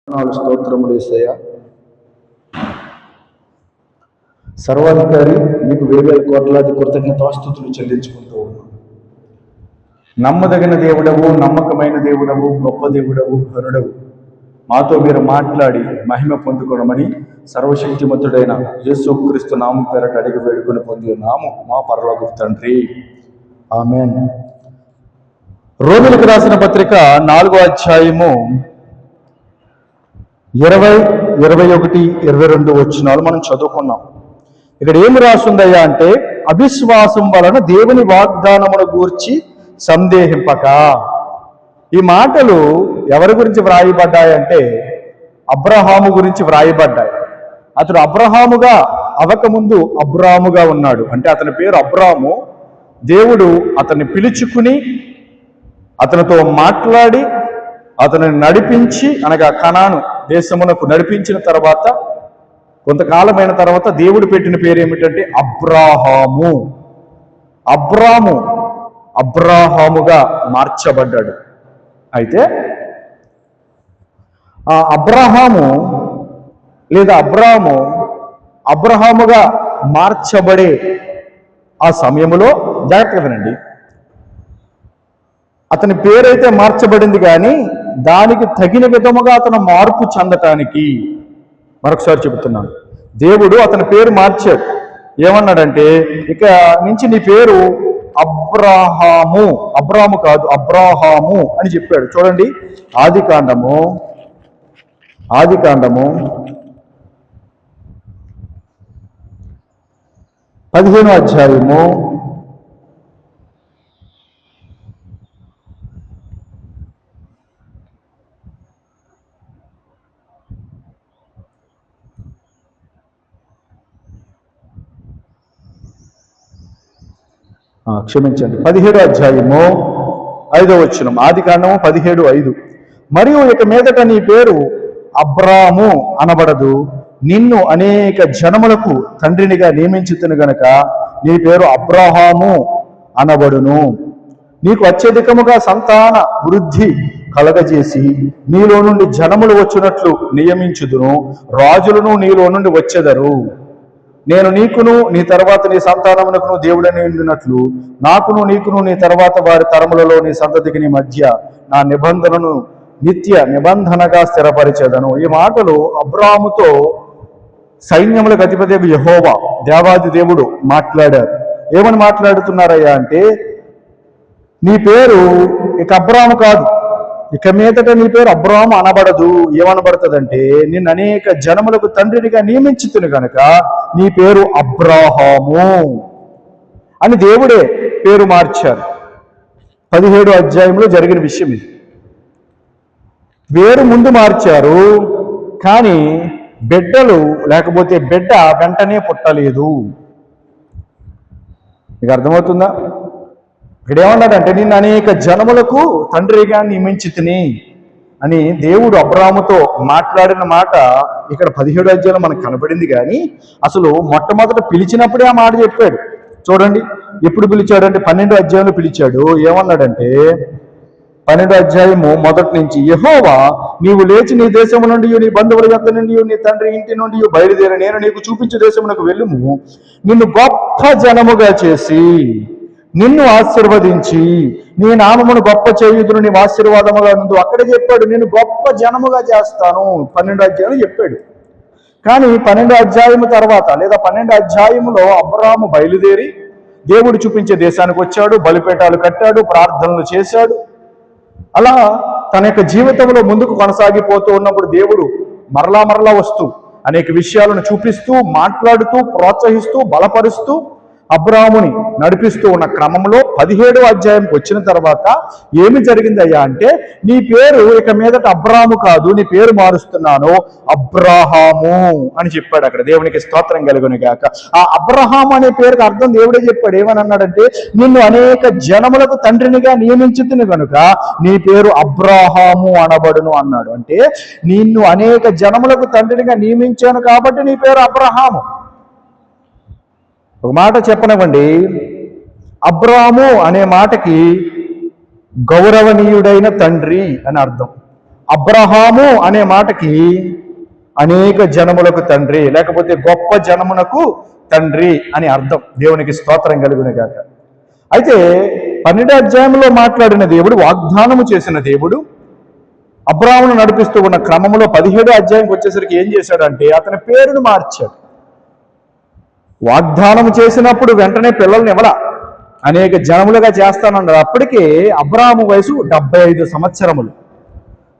స్తోత్రములు యేసయ్యా. సర్వాధికారి మీకు వేవేల కోట్లాది కృతజ్ఞతాస్తుతులు చెల్లించుకుంటూ ఉన్నాం. నమ్మదగిన దేవుడవు, నమ్మకమైన దేవుడవు, గొప్ప దేవుడవు, ఘనుడవు, మాతో మీరు మాట్లాడి మహిమ పొందుకోవడమని సర్వశక్తిమంతుడైన యేసుక్రీస్తు నామం పేరట అడిగి వేడుకొని పొంది ఉన్నాము మా పరలోకపు తండ్రి. ఆమేన్. రోమీయులకు రాసిన పత్రిక 4వ అధ్యాయము 20, 21, 22 వచనాలు మనం చదువుకున్నాం. ఇక్కడ ఏమి రాసుందయ్యా అంటే, అవిశ్వాసం వలన దేవుని వాగ్దానమును గూర్చి సందేహింపక. ఈ మాటలు ఎవరి గురించి వ్రాయబడ్డాయంటే అబ్రహాము గురించి వ్రాయబడ్డాయి. అతడు అబ్రహాముగా అవకముందు అబ్రాముగా ఉన్నాడు. అంటే అతని పేరు అబ్రాము. దేవుడు అతన్ని పిలుచుకుని అతనితో మాట్లాడి అతనిని నడిపించి, అనగా కనాను దేశమునకు నడిపించిన తర్వాత కొంతకాలమైన తర్వాత దేవుడు పెట్టిన పేరు ఏమిటంటే అబ్రాహాము. అబ్రాహాముగా మార్చబడ్డాడు. అయితే ఆ అబ్రాహాము లేదా అబ్రహాముగా మార్చబడే ఆ సమయంలో జాగ్రత్తగా వినండి, అతని పేరైతే మార్చబడింది, కానీ దానికి తగిన విధముగా అతను మార్పు చెందటానికి, మరొకసారి చెబుతున్నాను, దేవుడు అతని పేరు మార్చాడు. ఏమన్నాడంటే, ఇక నుంచి నీ పేరు అబ్రాము కాదు అబ్రాహాము అని చెప్పాడు. చూడండి, ఆదికాండము 15వ అధ్యాయము 17వ అధ్యాయము 5వ వచనం. ఆదికాండము 17:5. మరియు ఇక మీదట నీ పేరు అబ్రాము అనబడదు, నిన్ను అనేక జనములకు తండ్రినిగా నియమించుతును గనక నీ పేరు అబ్రాహాము అనబడును. నీకు అత్యధికముగా సంతాన వృద్ధి కలగజేసి నీలో నుండి జనములు వచ్చినట్లు నియమించుదును, రాజులను నీలో నుండి వచ్చెదరు. నేను నీకును నీ తర్వాత నీ సంతానమునకును దేవుడని ఉండినట్లు నాకును నీకును నీ తర్వాత వారి తరములలో నీ సంతతికి నీ మధ్య నా నిబంధనను నిత్య నిబంధనగా స్థిరపరిచేదను. ఈ మాటలు అబ్రాహాముతో సైన్యములకు అధిపతి యెహోవా దేవాది దేవుడు మాట్లాడారు. ఏమని మాట్లాడుతున్నారయ్యా అంటే, నీ పేరు ఇక అబ్రాము కాదు, ఇక మీదట నీ పేరు అబ్రాము అనబడదు. ఏమనబడుతుందంటే, నిన్ను అనేక జనములకు తండ్రినిగా నియమించుతును కనుక నీ పేరు అబ్రాహాము అని దేవుడే పేరు మార్చారు. 17వ అధ్యాయంలో జరిగిన విషయం ఇది. పేరు ముందు మార్చారు, కానీ బిడ్డలు లేకపోతే బిడ్డ వెంటనే పుట్టలేదు. మీకు అర్థమవుతుందా? ఇక్కడ ఏమన్నాడంటే, నిన్ను అనేక జనములకు తండ్రిగా నియమించితిని అని దేవుడు అబ్రాముతో మాట్లాడిన మాట ఇక్కడ 17వ అధ్యాయంలో మనకు కనబడింది. కానీ అసలు మొట్టమొదట పిలిచినప్పుడే ఆ మాట చెప్పాడు. చూడండి, ఎప్పుడు పిలిచాడంటే 12వ అధ్యాయంలో పిలిచాడు. ఏమన్నాడంటే, 12వ అధ్యాయము మొదటి నుంచి, యెహోవా నీవు లేచి నీ దేశము నుండి నీ బంధువుల యొద్ద నుండి నీ తండ్రి ఇంటి నుండి బయలుదేరి నేను నీకు చూపించే దేశమునకు వెళ్ళుము, నిన్ను గొప్ప జనముగా చేసి నిన్ను ఆశీర్వదించి నీ నామమును గొప్ప చేయుదును, నీ ఆశీర్వాదముగా నుండు. అక్కడే చెప్పాడు, నేను గొప్ప జనముగా చేస్తాను. 12వ అధ్యాయంలో చెప్పాడు. కానీ 12వ అధ్యాయము తర్వాత లేదా 12వ అధ్యాయములో అబ్రాహాము బయలుదేరి దేవుడు చూపించే దేశానికి వచ్చాడు, బలిపీఠాలు కట్టాడు, ప్రార్థనలు చేశాడు. అలా తన యొక్క జీవితంలో ముందుకు కొనసాగిపోతూ ఉన్నప్పుడు దేవుడు మరలా వస్తూ అనేక విషయాలను చూపిస్తూ, మాట్లాడుతూ, ప్రోత్సహిస్తూ, బలపరుస్తూ అబ్రాహాముని నడిపిస్తూ ఉన్న క్రమంలో 17వ అధ్యాయంకి వచ్చిన తర్వాత ఏమి జరిగిందయ్యా అంటే, నీ పేరు ఇక మీదట అబ్రాహాము కాదు, నీ పేరు మారుస్తున్నాను అబ్రాహాము అని చెప్పాడు. అక్కడ దేవునికి స్తోత్రం కలుగును గాక. ఆ అబ్రహాము అనే పేరుకి అర్థం దేవుడే చెప్పాడు. ఏమని అన్నాడంటే, నిన్ను అనేక జనములకు తండ్రినిగా నియమించుతును కనుక నీ పేరు అబ్రాహాము అనబడును అన్నాడు. అంటే నిన్ను అనేక జనములకు తండ్రినిగా నియమించాను కాబట్టి నీ పేరు అబ్రహాము. ఒక మాట చెప్పనివ్వండి, అబ్రాము అనే మాటకి గౌరవనీయుడైన తండ్రి అని అర్థం. అబ్రహాము అనే మాటకి అనేక జనములకు తండ్రి, లేకపోతే గొప్ప జనమునకు తండ్రి అని అర్థం. దేవునికి స్తోత్రం కలుగును గాక. అయితే 12వ అధ్యాయంలో మాట్లాడిన దేవుడు, వాగ్దానము చేసిన దేవుడు అబ్రాహామును నడిపిస్తూ ఉన్న క్రమంలో 17వ అధ్యాయంకి వచ్చేసరికి ఏం చేశాడంటే అతని పేరును మార్చాడు. వాగ్దానం చేసినప్పుడు వెంటనే పిల్లల్ని ఇవ్వలా, అనేక జనములుగా చేస్తానన్నాడు. అప్పటికే అబ్రాహాము వయసు 75 సంవత్సరములు,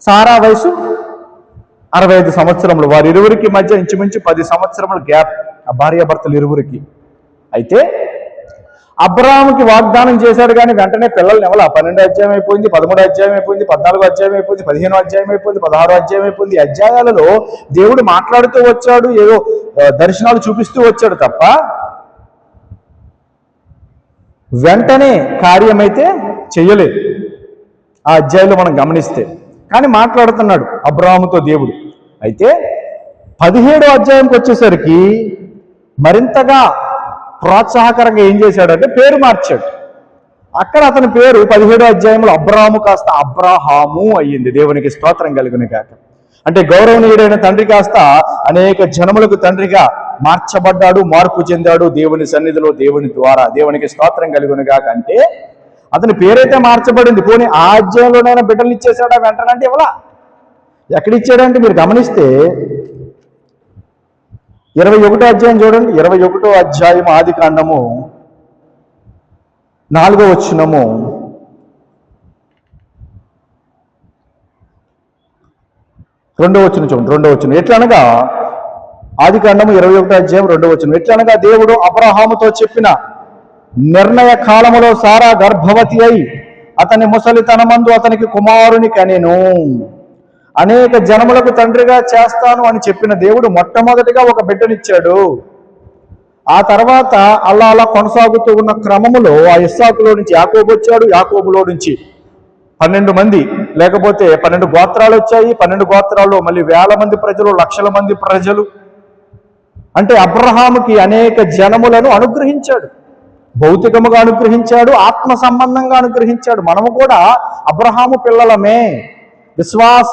సారా వయసు 65 సంవత్సరములు. వారిరువురికి మధ్య ఇంచుమించు 10 సంవత్సరముల గ్యాప్, ఆ భార్యాభర్తలు ఇరువురికి. అయితే అబ్రాహాముకి వాగ్దానం చేశాడు కానీ వెంటనే పిల్లల్ని ఇవ్వాల. 12వ అధ్యాయం అయిపోయింది, 13వ అధ్యాయం అయిపోయింది, 14వ అధ్యాయం అయిపోయింది, 15వ అధ్యాయం అయిపోయింది, 16వ అధ్యాయం అయిపోయింది. అధ్యాయాలలో దేవుడు మాట్లాడుతూ వచ్చాడు, ఏదో దర్శనాలు చూపిస్తూ వచ్చాడు తప్ప వెంటనే కార్యమైతే చెయ్యలేదు. ఆ అధ్యాయంలో మనం గమనిస్తే కానీ మాట్లాడుతున్నాడు అబ్రాహాముతో దేవుడు. అయితే 17వ అధ్యాయంకి వచ్చేసరికి మరింతగా ప్రోత్సాహకరంగా ఏం చేశాడంటే పేరు మార్చాడు. అక్కడ అతని పేరు 17వ అధ్యాయంలో అబ్రాహాము కాస్త అబ్రహాము అయ్యింది. దేవునికి స్తోత్రం కలుగును గాక. అంటే గౌరవనీయుడైన తండ్రి కాస్త అనేక జనములకు తండ్రిగా మార్చబడ్డాడు, మార్పు చెందాడు దేవుని సన్నిధిలో, దేవుని ద్వారా. దేవునికి స్తోత్రం కలుగును గాక. అంటే అతని పేరైతే మార్చబడింది, పోనీ ఆ అధ్యాయంలోనైనా బిడ్డలు ఇచ్చేసాడా వెంటనంటే ఇవ్వలా. ఎక్కడిచ్చాడంటే మీరు గమనిస్తే 21వ అధ్యాయం చూడండి. 21వ అధ్యాయం ఆది కాండము 4వ వచనము, 2వ వచనం చూడండి. 2వ వచనం ఎట్లనగా, ఆది కాండము 21వ అధ్యాయం 2వ వచనం, ఎట్లనగా దేవుడు అబ్రహాముతో చెప్పిన నిర్ణయ కాలములో సారా గర్భవతి అయి అతని ముసలితనమందు అతనికి కుమారుని కనెను. అనేక జనములకు తండ్రిగా చేస్తాను అని చెప్పిన దేవుడు మొట్టమొదటిగా ఒక బిడ్డనిచ్చాడు. ఆ తర్వాత అలా అలా కొనసాగుతూ ఉన్న క్రమములో ఆ ఇస్సాకులో నుంచి యాకోబు వచ్చాడు. యాకోబులో నుంచి 12 మంది, లేకపోతే 12 గోత్రాలు వచ్చాయి. 12 గోత్రాల్లో మళ్ళీ వేల మంది ప్రజలు, లక్షల మంది ప్రజలు. అంటే అబ్రహాముకి అనేక జనములను అనుగ్రహించాడు. భౌతికముగా అనుగ్రహించాడు, ఆత్మ సంబంధంగా అనుగ్రహించాడు. మనము కూడా అబ్రహాము పిల్లలమే, విశ్వాస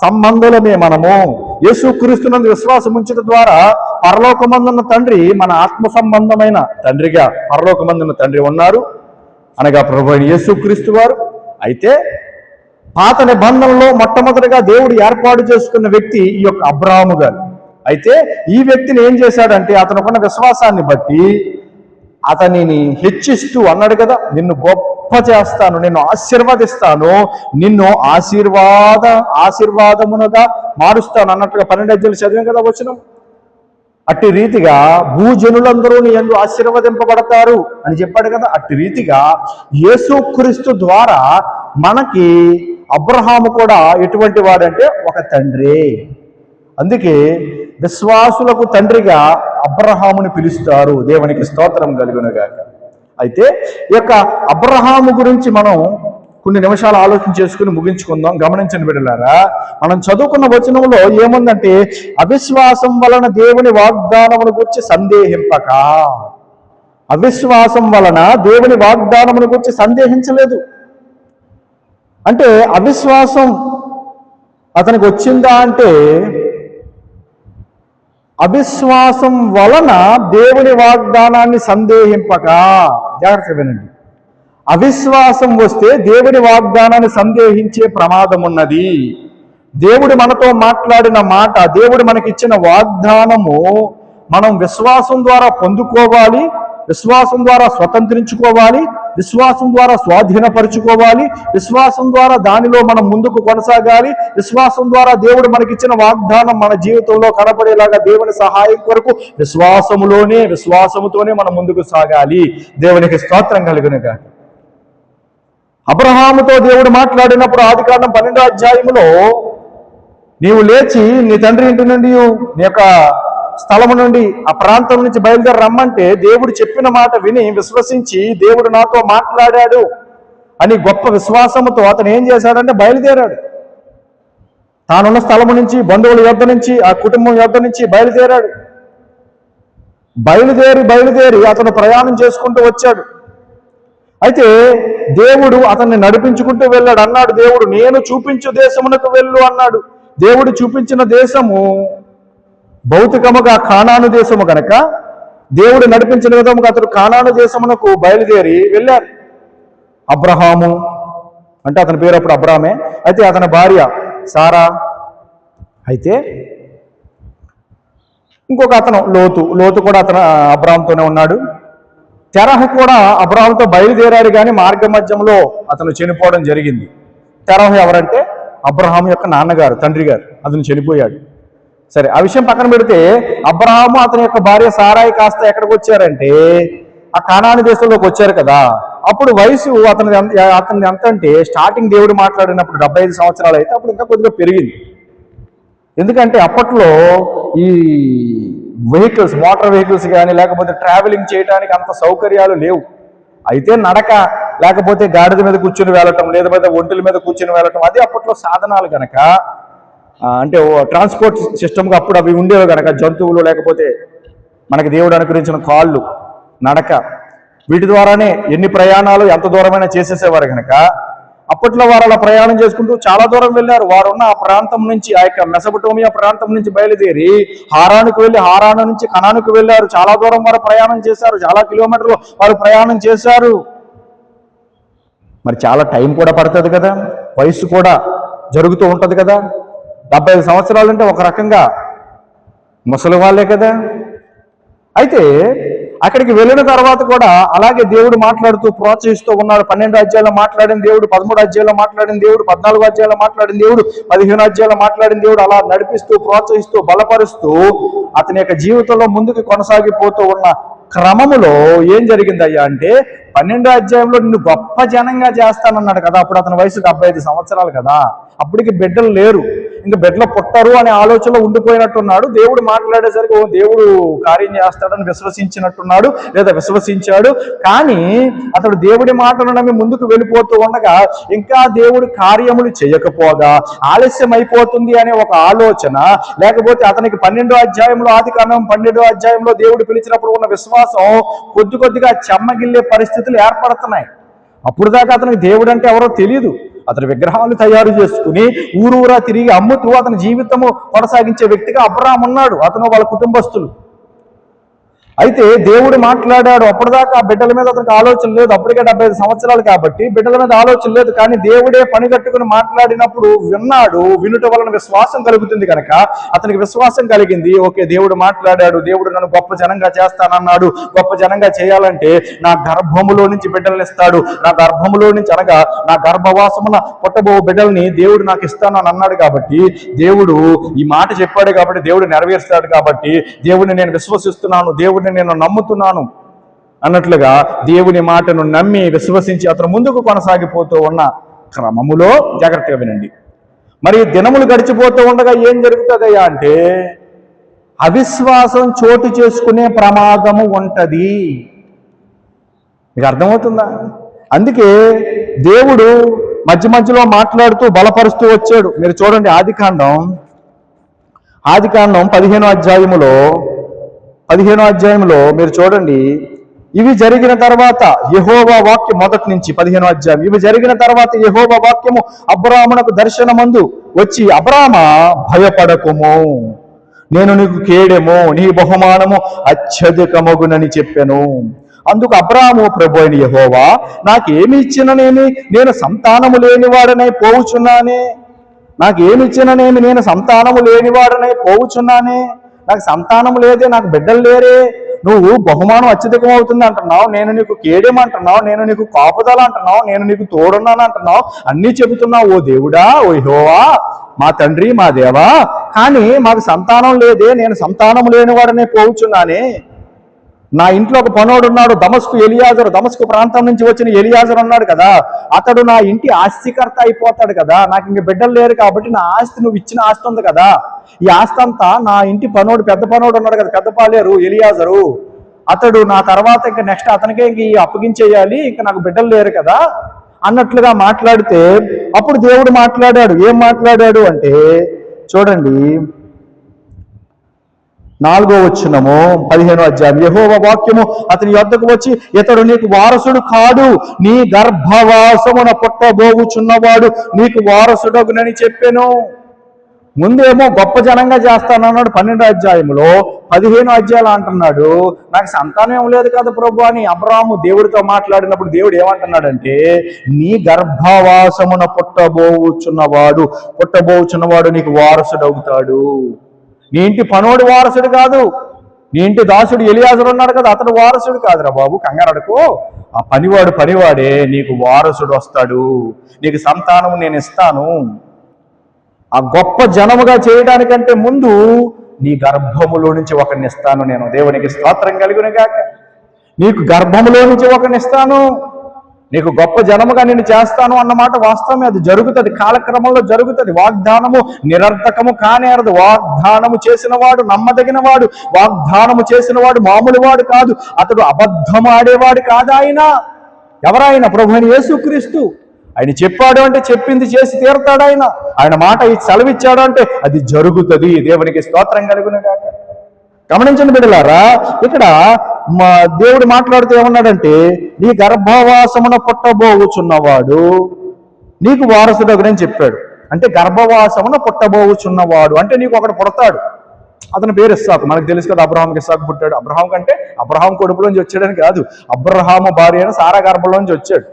సంబంధులమే. మనము యేసుక్రీస్తునందు విశ్వాసం ఉంచడం ద్వారా పరలోకమందున్న తండ్రి మన ఆత్మ సంబంధమైన తండ్రిగా పరలోకమందున్న తండ్రి ఉన్నారు, అనగా ప్రభువైన యేసుక్రీస్తు వారు. అయితే పాత నిబంధనలో మొట్టమొదటిగా దేవుడు ఏర్పాటు చేసుకున్న వ్యక్తి ఈ యొక్క అబ్రహాము గారు. అయితే ఈ వ్యక్తిని ఏం చేశాడంటే అతనుకున్న విశ్వాసాన్ని బట్టి అతనిని హెచ్చిస్తూ అన్నాడు కదా, నిన్ను గొప్ప చేస్తాను, నిన్ను ఆశీర్వదిస్తాను, నిన్ను ఆశీర్వాదమునుగా మారుస్తాను అన్నట్లుగా 12 అధ్యాయాలు చదివాం కదా వచనం. అట్టి రీతిగా భూజనులందరూ నీ యందు ఆశీర్వదింపబడతారు అని చెప్పాడు కదా. అట్టి రీతిగా యేసుక్రీస్తు ద్వారా మనకి అబ్రహాము కూడా ఎటువంటి వాడంటే ఒక తండ్రి. అందుకే విశ్వాసులకు తండ్రిగా అబ్రహాముని పిలుస్తారు. దేవునికి స్తోత్రం కలుగును గాక. అయితే ఈ యొక్క అబ్రహాము గురించి మనం కొన్ని నిమిషాలు ఆలోచన చేసుకుని ముగించుకుందాం. గమనించండి బిడ్డలారా, మనం చదువుకున్న వచనంలో ఏముందంటే అవిశ్వాసం వలన దేవుని వాగ్దానమును గురించి సందేహింపక. అవిశ్వాసం వలన దేవుని వాగ్దానమును గురించి సందేహించలేదు. అంటే అవిశ్వాసం అతనికి వచ్చిందా అంటే అవిశ్వాసం వలన దేవుని వాగ్దానాన్ని సందేహింపక. జాగ్రత్తగా వినండి. అవిశ్వాసం వస్తే దేవుని వాగ్దానాన్ని సందేహించే ప్రమాదం ఉన్నది. దేవుడు మనతో మాట్లాడిన మాట, దేవుడు మనకిచ్చిన వాగ్దానము మనం విశ్వాసం ద్వారా పొందుకోవాలి, విశ్వాసం ద్వారా స్వతంత్రించుకోవాలి, విశ్వాసం ద్వారా స్వాధీనపరుచుకోవాలి, విశ్వాసం ద్వారా దానిలో మనం ముందుకు కొనసాగాలి. విశ్వాసం ద్వారా దేవుడు మనకిచ్చిన వాగ్దానం మన జీవితంలో కనపడేలాగా దేవుని సహాయం కొరకు విశ్వాసముతోనే మనం ముందుకు సాగాలి. దేవునికి స్తోత్రం కలుగును గాక. అబ్రహాముతో దేవుడు మాట్లాడినప్పుడు ఆదికాండం 12వ అధ్యాయములో నీవు లేచి నీ తండ్రి ఇంటి నుండి, నీ యొక్క స్థలము నుండి, ఆ ప్రాంతం నుంచి బయలుదేరి రమ్మంటే దేవుడు చెప్పిన మాట విని విశ్వసించి దేవుడు నాతో మాట్లాడాడు అని గొప్ప విశ్వాసముతో అతను ఏం చేశాడంటే బయలుదేరాడు. తానున్న స్థలము నుంచి, బంధువుల యొద్ద నుంచి, ఆ కుటుంబం యొద్ద నుంచి బయలుదేరాడు. బయలుదేరి అతను ప్రయాణం చేసుకుంటూ వచ్చాడు. అయితే దేవుడు అతన్ని నడిపించుకుంటూ వెళ్ళాడు. అన్నాడు దేవుడు, నేను చూపించు దేశమునకు వెళ్ళు అన్నాడు. దేవుడు చూపించిన దేశము భౌతికముగా కానాను దేశము కనుక దేవుడు నడిపించిన విధముగా అతడు కానాను దేశమునకు బయలుదేరి వెళ్ళారు. అబ్రహాము అంటే అతని పేరు అప్పుడు అబ్రామే, అయితే అతని భార్య సారా, అయితే ఇంకొక అతను లోతు కూడా అతను అబ్రాహాంతోనే ఉన్నాడు. తెరహు కూడా అబ్రాహాంతో బయలుదేరాడు, కానీ మార్గ మధ్యంలో అతను చనిపోవడం జరిగింది. తెరహు ఎవరంటే అబ్రహాం యొక్క నాన్నగారు, తండ్రి గారు, అతను చనిపోయాడు. సరే, ఆ విషయం పక్కన పెడితే అబ్రహాము అతని యొక్క భార్య సారాయి కాస్త ఎక్కడికి వచ్చారంటే ఆ కానాను దేశంలోకి వచ్చారు కదా. అప్పుడు వయసు అతని ఎంత అంటే స్టార్టింగ్ దేవుడు మాట్లాడినప్పుడు 75 సంవత్సరాలు, అయితే అప్పుడు ఇంకా కొద్దిగా పెరిగింది. ఎందుకంటే అప్పట్లో ఈ వెహికల్స్, మోటార్ వెహికల్స్ కానీ లేకపోతే ట్రావెలింగ్ చేయడానికి అంత సౌకర్యాలు లేవు. అయితే నడక, లేకపోతే గాడిద మీద కూర్చుని వెళ్ళటం, లేకపోతే ఒంటెల మీద కూర్చుని వెళ్ళటం, అది అప్పట్లో సాధనాలు కనుక, అంటే ట్రాన్స్పోర్ట్ సిస్టమ్గా అప్పుడు అవి ఉండేవి కనుక, జంతువులు లేకపోతే మనకి దేవుడు అనుగ్రహించిన కాళ్ళు, నడక, వీటి ద్వారానే ఎన్ని ప్రయాణాలు ఎంత దూరమైనా చేసేసేవారు కనుక అప్పట్లో వారు అలా ప్రయాణం చేసుకుంటూ చాలా దూరం వెళ్ళారు. వారున్న ఆ ప్రాంతం నుంచి, ఆ యొక్క మెసొపొటేమియా ప్రాంతం నుంచి బయలుదేరి హారానుకు వెళ్ళి హారాను నుంచి కనానుకు వెళ్ళారు. చాలా దూరం వారు ప్రయాణం చేశారు, చాలా కిలోమీటర్లు వారు ప్రయాణం చేశారు. మరి చాలా టైం కూడా పడుతుంది కదా, వయసు కూడా జరుగుతూ ఉంటుంది కదా. 75 సంవత్సరాలు అంటే ఒక రకంగా ముసలి వాళ్ళే కదా. అయితే అక్కడికి వెళ్ళిన తర్వాత కూడా అలాగే దేవుడు మాట్లాడుతూ ప్రోత్సహిస్తూ ఉన్నాడు. 12 అధ్యాయాల్లో మాట్లాడిన దేవుడు, 13 అధ్యాయాల్లో మాట్లాడిన దేవుడు, 14 అధ్యాయాల్లో మాట్లాడిన దేవుడు, 15 అధ్యాయాల్లో మాట్లాడిన దేవుడు, అలా నడిపిస్తూ ప్రోత్సహిస్తూ బలపరుస్తూ అతని యొక్క జీవితంలో ముందుకు కొనసాగిపోతూ ఉన్న క్రమములో ఏం జరిగిందయ్యా అంటే 12 అధ్యాయంలో నిన్ను గొప్ప జనంగా చేస్తానన్నాడు కదా. అప్పుడు అతని వయసు 75 సంవత్సరాలు కదా. అప్పటికి బిడ్డలు లేరు, ఇంకా బిడ్డలు పుట్టరు అనే ఆలోచనలో ఉండిపోయినట్టున్నాడు. దేవుడు మాట్లాడేసరికి దేవుడు కార్యం చేస్తాడని విశ్వసించినట్టున్నాడు, లేదా విశ్వసించాడు. కానీ అతడు దేవుడి మాటలు నమ్మి ముందుకు వెళ్ళిపోతూ ఉండగా ఇంకా దేవుడు కార్యములు చేయకపోగా ఆలస్యం అయిపోతుంది అనే ఒక ఆలోచన, లేకపోతే అతనికి 12 అధ్యాయంలో ఆదికాండం 12 అధ్యాయంలో దేవుడు పిలిచినప్పుడు ఉన్న విశ్వాసం కొద్దిగా చెమ్మగిల్లే పరిస్థితులు ఏర్పడుతున్నాయి. అప్పుడు దాకా అతనికి దేవుడు అంటే ఎవరో తెలియదు. అతని విగ్రహాలు తయారు చేసుకుని ఊరూరా తిరిగి అమ్ముతూ అతని జీవితము కొనసాగించే వ్యక్తిగా అబ్రాహాము ఉన్నాడు, అతను వాళ్ళ కుటుంబస్తులు. అయితే దేవుడు మాట్లాడాడు. అప్పటిదాకా ఆ బిడ్డల మీద అతనికి ఆలోచన లేదు, అప్పటికే 75 సంవత్సరాలు కాబట్టి బిడ్డల మీద ఆలోచన లేదు. కానీ దేవుడే పని కట్టుకుని మాట్లాడినప్పుడు విన్నాడు. వినుట వలన విశ్వాసం కలుగుతుంది కనుక అతనికి విశ్వాసం కలిగింది. ఓకే, దేవుడు మాట్లాడాడు, దేవుడు నన్ను గొప్ప జనంగా చేస్తానన్నాడు. గొప్ప జనంగా చేయాలంటే నా గర్భములో నుంచి బిడ్డలను ఇస్తాడు, నా గర్భములో నుంచి అనగా నా గర్భవాసమున పుట్టబో బిడ్డల్ని దేవుడు నాకు ఇస్తానని అన్నాడు. కాబట్టి దేవుడు ఈ మాట చెప్పాడు, కాబట్టి దేవుడు నెరవేరుస్తాడు. కాబట్టి దేవుడిని నేను విశ్వసిస్తున్నాను, దేవుడిని నేను నమ్ముతున్నాను అన్నట్లుగా దేవుని మాటను నమ్మి విశ్వసించి అతను ముందుకు కొనసాగిపోతూ ఉన్న క్రమములో జాగ్రత్తగా వినండి. మరి దినములు గడిచిపోతూ ఉండగా ఏం జరుగుతుందయ్యా అంటే అవిశ్వాసం చోటు చేసుకునే ప్రమాదము ఉంటది. మీకు అర్థమవుతుందా? అందుకే దేవుడు మధ్య మధ్యలో మాట్లాడుతూ బలపరుస్తూ వచ్చాడు. మీరు చూడండి, ఆదికాండం 15వ అధ్యాయములో మీరు చూడండి, ఇవి జరిగిన తర్వాత యెహోవా వాక్యం, మొదటి నుంచి 15వ అధ్యాయం, ఇవి జరిగిన తర్వాత యెహోవా వాక్యము అబ్రాహామునకు దర్శనమందు వచ్చి, అబ్రామా భయపడకుము, నేను నీకు కేడెము, నీ బహుమానము అత్యధికమగునని చెప్పెను. అందుకు అబ్రాహాము, ప్రభు అయిన యెహోవా, నాకేమి ఇచ్చిననేమి, నేను సంతానము లేనివాడనై పోవుచున్నానే, నేను సంతానము లేనివాడనై పోవుచున్నానే, నాకు సంతానం లేదే, నాకు బిడ్డలు లేరే, నువ్వు బహుమానం అత్యధికం అవుతుంది అంటున్నావు, నేను నీకు కేడేమంటున్నావు, నేను నీకు కాపుదల అంటున్నావు, నేను నీకు తోడున్నాను అంటున్నావు, అన్నీ చెబుతున్నావు. ఓ దేవుడా, ఓ యెహోవా, మా తండ్రి, మా దేవా, కానీ మాకు సంతానం లేదే, నేను సంతానం లేనివాడనే పోవుచున్నానే. నా ఇంట్లో ఒక పనోడు ఉన్నాడు, దమస్కు ప్రాంతం నుంచి వచ్చిన ఎలియాజరు ఉన్నాడు కదా, అతడు నా ఇంటి ఆస్తికర్త అయిపోతాడు కదా. నాకు ఇంక బిడ్డలు లేరు కాబట్టి నా ఆస్తి, నువ్వు ఇచ్చిన ఆస్తి ఉంది కదా, ఈ ఆస్తి అంతా నా ఇంటి పనోడు, పెద్ద పనోడు ఉన్నాడు కదా, పెద్ద పాలేరు ఎలియాజరు, అతడు నా తర్వాత ఇంకా నెక్స్ట్ అతనికే ఇంక అప్పగించేయాలి, ఇంకా నాకు బిడ్డలు లేరు కదా అన్నట్లుగా మాట్లాడితే అప్పుడు దేవుడు మాట్లాడాడు. ఏం మాట్లాడాడు అంటే చూడండి, 4వ వచనము 15వ అధ్యాయం. యెహోవా వాక్యము అతని యొద్దకు వచ్చి, ఇతడు నీకు వారసుడు కాడు, నీ గర్భవాసమున పుట్టబోవుచున్నవాడు నీకు వారసుడగునని చెప్పెను. ముందేమో గొప్ప జనంగా చేస్తానన్నాడు 12వ అధ్యాయంలో, 15వ అధ్యాయంలో అంటున్నాడు నాకు సంతానం ఏం లేదు కదా ప్రభు అని అబ్రాహాము దేవుడితో మాట్లాడినప్పుడు దేవుడు ఏమంటున్నాడంటే, నీ గర్భవాసమున పుట్టబోవుచున్నవాడు నీకు వారసుడు అవుతాడు. నీ ఇంటి పనోడు వారసుడు కాదు, నీ ఇంటి దాసుడు ఎలియాజరు ఉన్నాడు కదా, అతడు వారసుడు కాదురా బాబు, కంగారడుకో. ఆ పనివాడే నీకు వారసుడు వస్తాడు, నీకు సంతానం నేను ఇస్తాను. ఆ గొప్ప జనముగా చేయడానికంటే ముందు నీ గర్భములో నుంచి ఒకరిని ఇస్తాను నేను. దేవునికి స్తోత్రం కలుగును గాక. నీకు గర్భములో నుంచి ఒకరిని ఇస్తాను, నీకు గొప్ప జనముగా నేను చేస్తాను అన్నమాట వాస్తవమే. అది జరుగుతుంది, కాలక్రమంలో జరుగుతుంది. వాగ్దానము నిరర్థకము కానేరదు. వాగ్దానము చేసిన వాడు నమ్మదగిన వాడు, వాగ్దానము చేసిన వాడు మామూలు వాడు కాదు, అతడు అబద్ధము ఆడేవాడు కాదు. ఎవరాయన? ప్రభువైన యేసుక్రీస్తు. ఆయన చెప్పాడు అంటే చెప్పింది చేసి తీరుతాడు. ఆయన మాట సెలవిచ్చాడు అంటే అది జరుగుతుంది. దేవునికి స్తోత్రం కలుగును గాక. గమనించండి బిడ్డలారా, ఇక్కడ మా దేవుడు మాట్లాడుతూ ఏమన్నాడంటే, నీ గర్భవాసమున పుట్టబోవుచున్నవాడు నీకు వారసుడగునని చెప్పాడు. అంటే గర్భవాసమున పుట్టబోవుచున్నవాడు అంటే నీకు ఒకడు పుడతాడు. అతని పేరు ఇస్సాకు. మనకు తెలుసు కదా, అబ్రహాంకి ఇస్సాకు పుట్టాడు. అబ్రహాం కంటే అబ్రహాం కొడుకులోంచి వచ్చాడని కాదు, అబ్రహాము భార్య అయిన సారా గర్భంలోంచి వచ్చాడు.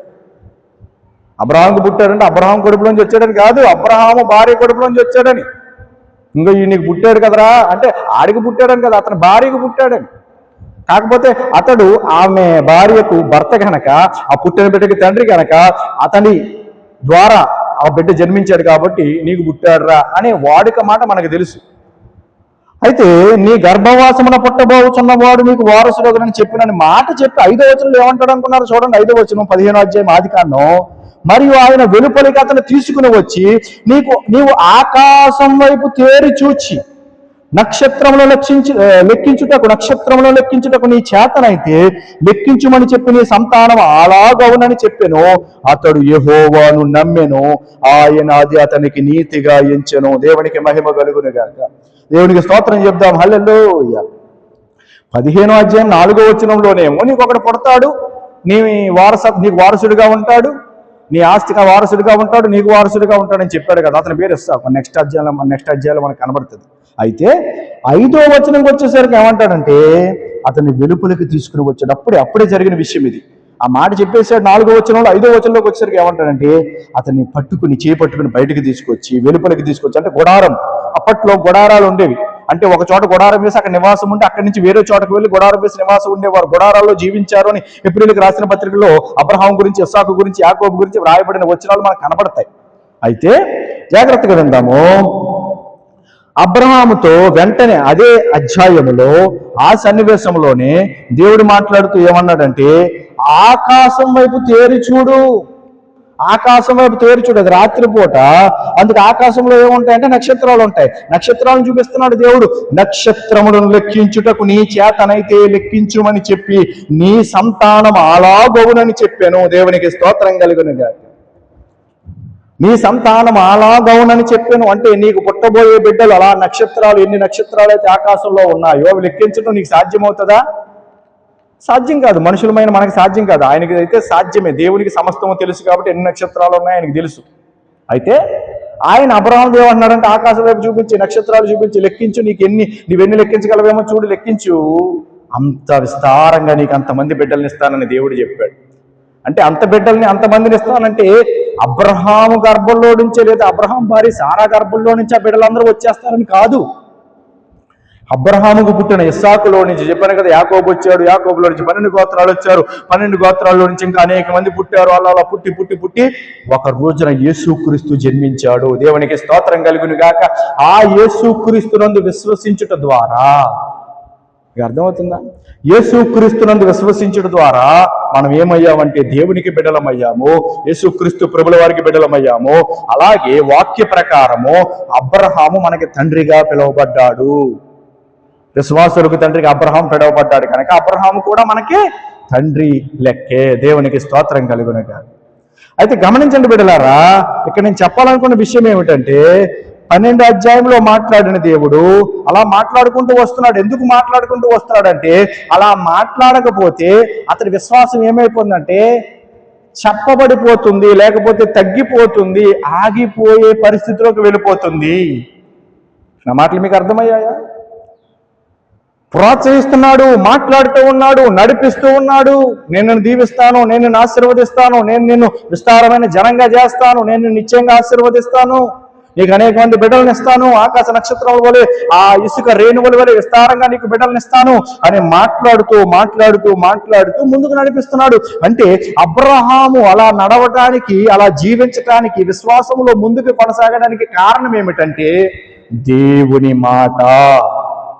అబ్రహాంకు పుట్టాడంటే అబ్రహాం కొడుకులోంచి వచ్చాడని కాదు, అబ్రహాము భార్య కొడుకులోంచి వచ్చాడని. ఇంకా ఈయనకి పుట్టాడు కదరా అంటే ఆడికి పుట్టాడని కదా, అతని భార్యకు పుట్టాడని. కాకపోతే అతడు ఆమె భార్యకు భర్త కనుక, ఆ పుట్టిన బిడ్డకి తండ్రి కనుక, అతని ద్వారా ఆ బిడ్డ జన్మించాడు కాబట్టి నీకు పుట్టాడురా అనే వాడుక మాట మనకు తెలుసు. అయితే నీ గర్భవాసమున పుట్టబోచున్నవాడు నీకు వారసుడగునని చెప్పినని మాట చెప్పి 5వ వచనంలో ఏమంటాడు అనుకున్నారు? చూడండి, 5వ వచనం 15వ అధ్యాయం ఆదికాండం. మరియు ఆయన వెలుపలికి అతను తీసుకుని వచ్చి, నీవు ఆకాశం వైపు తేరి చూచి నక్షత్రంలో లెక్కించుటకు నీ చేతనైతే లెక్కించుమని చెప్పి నీ సంతానం అలాగవునని చెప్పెను. అతడు యెహోవాను నమ్మెను, ఆయన అది అతనికి నీతిగా ఎంచెను. దేవునికి మహిమ కలుగును గాక. దేవునికి స్తోత్రం చెప్దాం. హల్లెలూయా. 15వ అధ్యాయం 4వ వచనంలోనేమో నీకు ఒకడు పుడతాడు, నీకు వారసుడిగా ఉంటాడు, నీ ఆస్తిగా వారసుడిగా ఉంటాడు, నీకు వారసుడిగా ఉంటాడని చెప్పాడు కదా, అతని పేరు ఇస్సాకు. నెక్స్ట్ అధ్యాయంలో మనకు కనబడుతుంది. అయితే 5వ వచనంకి వచ్చేసరికి ఏమంటాడంటే, అతన్ని వెలుపలికి తీసుకుని వచ్చాడు. అప్పుడే జరిగిన విషయం ఇది. ఆ మాట చెప్పేసాడు 4వ వచనంలో. 5వ వచనంలోకి వచ్చేసరికి ఏమంటాడంటే, అతన్ని చేపట్టుకుని బయటికి తీసుకొచ్చి వెలుపలికి తీసుకొచ్చి, అంటే గుడారం. అప్పట్లో గుడారాలు ఉండేవి. అంటే ఒక చోట గుడారం వేసి అక్కడ నివాసం ఉంటే అక్కడి నుంచి వేరే చోటకు వెళ్ళి గుడారం వేసి నివాసం ఉండేవారు. గుడారాల్లో జీవించారు అని హెబ్రీయులకు రాసిన పత్రికలో అబ్రహాం గురించి, ఇస్సాకు గురించి, యాకోబు గురించి వ్రాయబడిన వచనాలు మనకు కనబడతాయి. అయితే జాగ్రత్తగా విందాము. అబ్రహాముతో వెంటనే అదే అధ్యాయములో ఆ సన్నివేశంలోనే దేవుడు మాట్లాడుతూ ఏమన్నాడంటే, ఆకాశం వైపు తేరి చూడు. ఆకాశం వైపు తేరి చూడు. అది రాత్రిపూట, అందుకు ఆకాశంలో ఏముంటాయంటే నక్షత్రాలు ఉంటాయి. నక్షత్రాలను చూపిస్తున్నాడు దేవుడు. నక్షత్రములను లెక్కించుటకు నీ చేతనైతే లెక్కించుమని చెప్పి నీ సంతానం అలాగవునని చెప్పాను. దేవునికి స్తోత్రం కలుగును గాక. నీ సంతానం అలాగవునని చెప్పాను అంటే నీకు పుట్టబోయే బిడ్డలు అలా నక్షత్రాలు, ఎన్ని నక్షత్రాలు అయితే ఆకాశంలో ఉన్నాయో అవి లెక్కించడం నీకు సాధ్యమవుతుందా? సాధ్యం కాదు. మనుషులమైన మనకి సాధ్యం కాదు. ఆయనకి అయితే సాధ్యమే. దేవునికి సమస్తము తెలుసు కాబట్టి ఎన్ని నక్షత్రాలు ఉన్నాయో ఆయనకి తెలుసు. అయితే ఆయన అబ్రహాం ఏమన్నాడంటే, ఆకాశం వైపు చూపించి, నక్షత్రాలు చూపించి లెక్కించు, నువ్వెన్ని లెక్కించగలవేమో చూడు, లెక్కించు, అంత విస్తారంగా నీకు అంతమంది బిడ్డల్ని ఇస్తానని దేవుడు చెప్పాడు. అంటే అంతమందిని ఇస్తానంటే అబ్రహాము గర్భంలో నుంచే, లేదా అబ్రహాం భార్య సారా గర్భంలో నుంచి ఆ బిడ్డలందరూ వచ్చేస్తారని కాదు. అబ్రహాముకు పుట్టిన ఇస్సాకులో నుంచి చెప్పాను కదా, యాకోబు వచ్చాడు, యాకోబులో నుంచి 12 గోత్రాలు వచ్చారు, 12 గోత్రాల్లో నుంచి ఇంకా అనేక మంది పుట్టారు. అలా పుట్టి ఒక రోజున యేసుక్రీస్తు జన్మించాడు. దేవునికి స్తోత్రం కలుగును గాక. ఆ యేసుక్రీస్తునందు విశ్వసించుట ద్వారా, అర్థమవుతుందా? యేసుక్రీస్తునందు విశ్వసించుట ద్వారా మనం ఏమయ్యామంటే దేవునికి బిడ్డలమయ్యాము, యేసుక్రీస్తు ప్రభుల వారికి బిడ్డలమయ్యాము. అలాగే వాక్య ప్రకారము అబ్రహాము మనకి తండ్రిగా పిలువబడ్డాడు. విశ్వాసులకు తండ్రికి అబ్రహాం పిలువబడ్డాడు కనుక అబ్రహాము కూడా మనకి తండ్రి లెక్కే. దేవునికి స్తోత్రం కలుగును గాక. అయితే గమనించండి బిడ్డలారా, ఇక్కడ నేను చెప్పాలనుకున్న విషయం ఏమిటంటే, 12 అధ్యాయంలో మాట్లాడిన దేవుడు అలా మాట్లాడుకుంటూ వస్తున్నాడు. ఎందుకు మాట్లాడుకుంటూ వస్తున్నాడంటే, అలా మాట్లాడకపోతే అతని విశ్వాసం ఏమైపోతుందంటే చెప్పబడిపోతుంది, లేకపోతే తగ్గిపోతుంది, ఆగిపోయే పరిస్థితిలోకి వెళ్ళిపోతుంది. నా మాటలు మీకు అర్థమయ్యాయా? ప్రోత్సహిస్తున్నాడు, మాట్లాడుతూ ఉన్నాడు, నడిపిస్తూ ఉన్నాడు. నేను నిన్ను దీవిస్తాను, నేను నిన్ను ఆశీర్వదిస్తాను, నేను నిన్ను విస్తారమైన జనంగా చేస్తాను, నేను నిన్ను నిశ్చయంగా ఆశీర్వదిస్తాను, నీకు అనేక మంది బిడ్డలను ఇస్తాను, ఆకాశ నక్షత్రాల వలె ఆ ఇసుక రేణువుల వలె విస్తారంగా నీకు బిడ్డలను ఇస్తాను అని మాట్లాడుతూ మాట్లాడుతూ మాట్లాడుతూ ముందుకు నడిపిస్తున్నాడు. అంటే అబ్రహాము అలా నడవటానికి, అలా జీవించటానికి, విశ్వాసంలో ముందుకు కొనసాగడానికి కారణం ఏమిటంటే దేవుని మాట.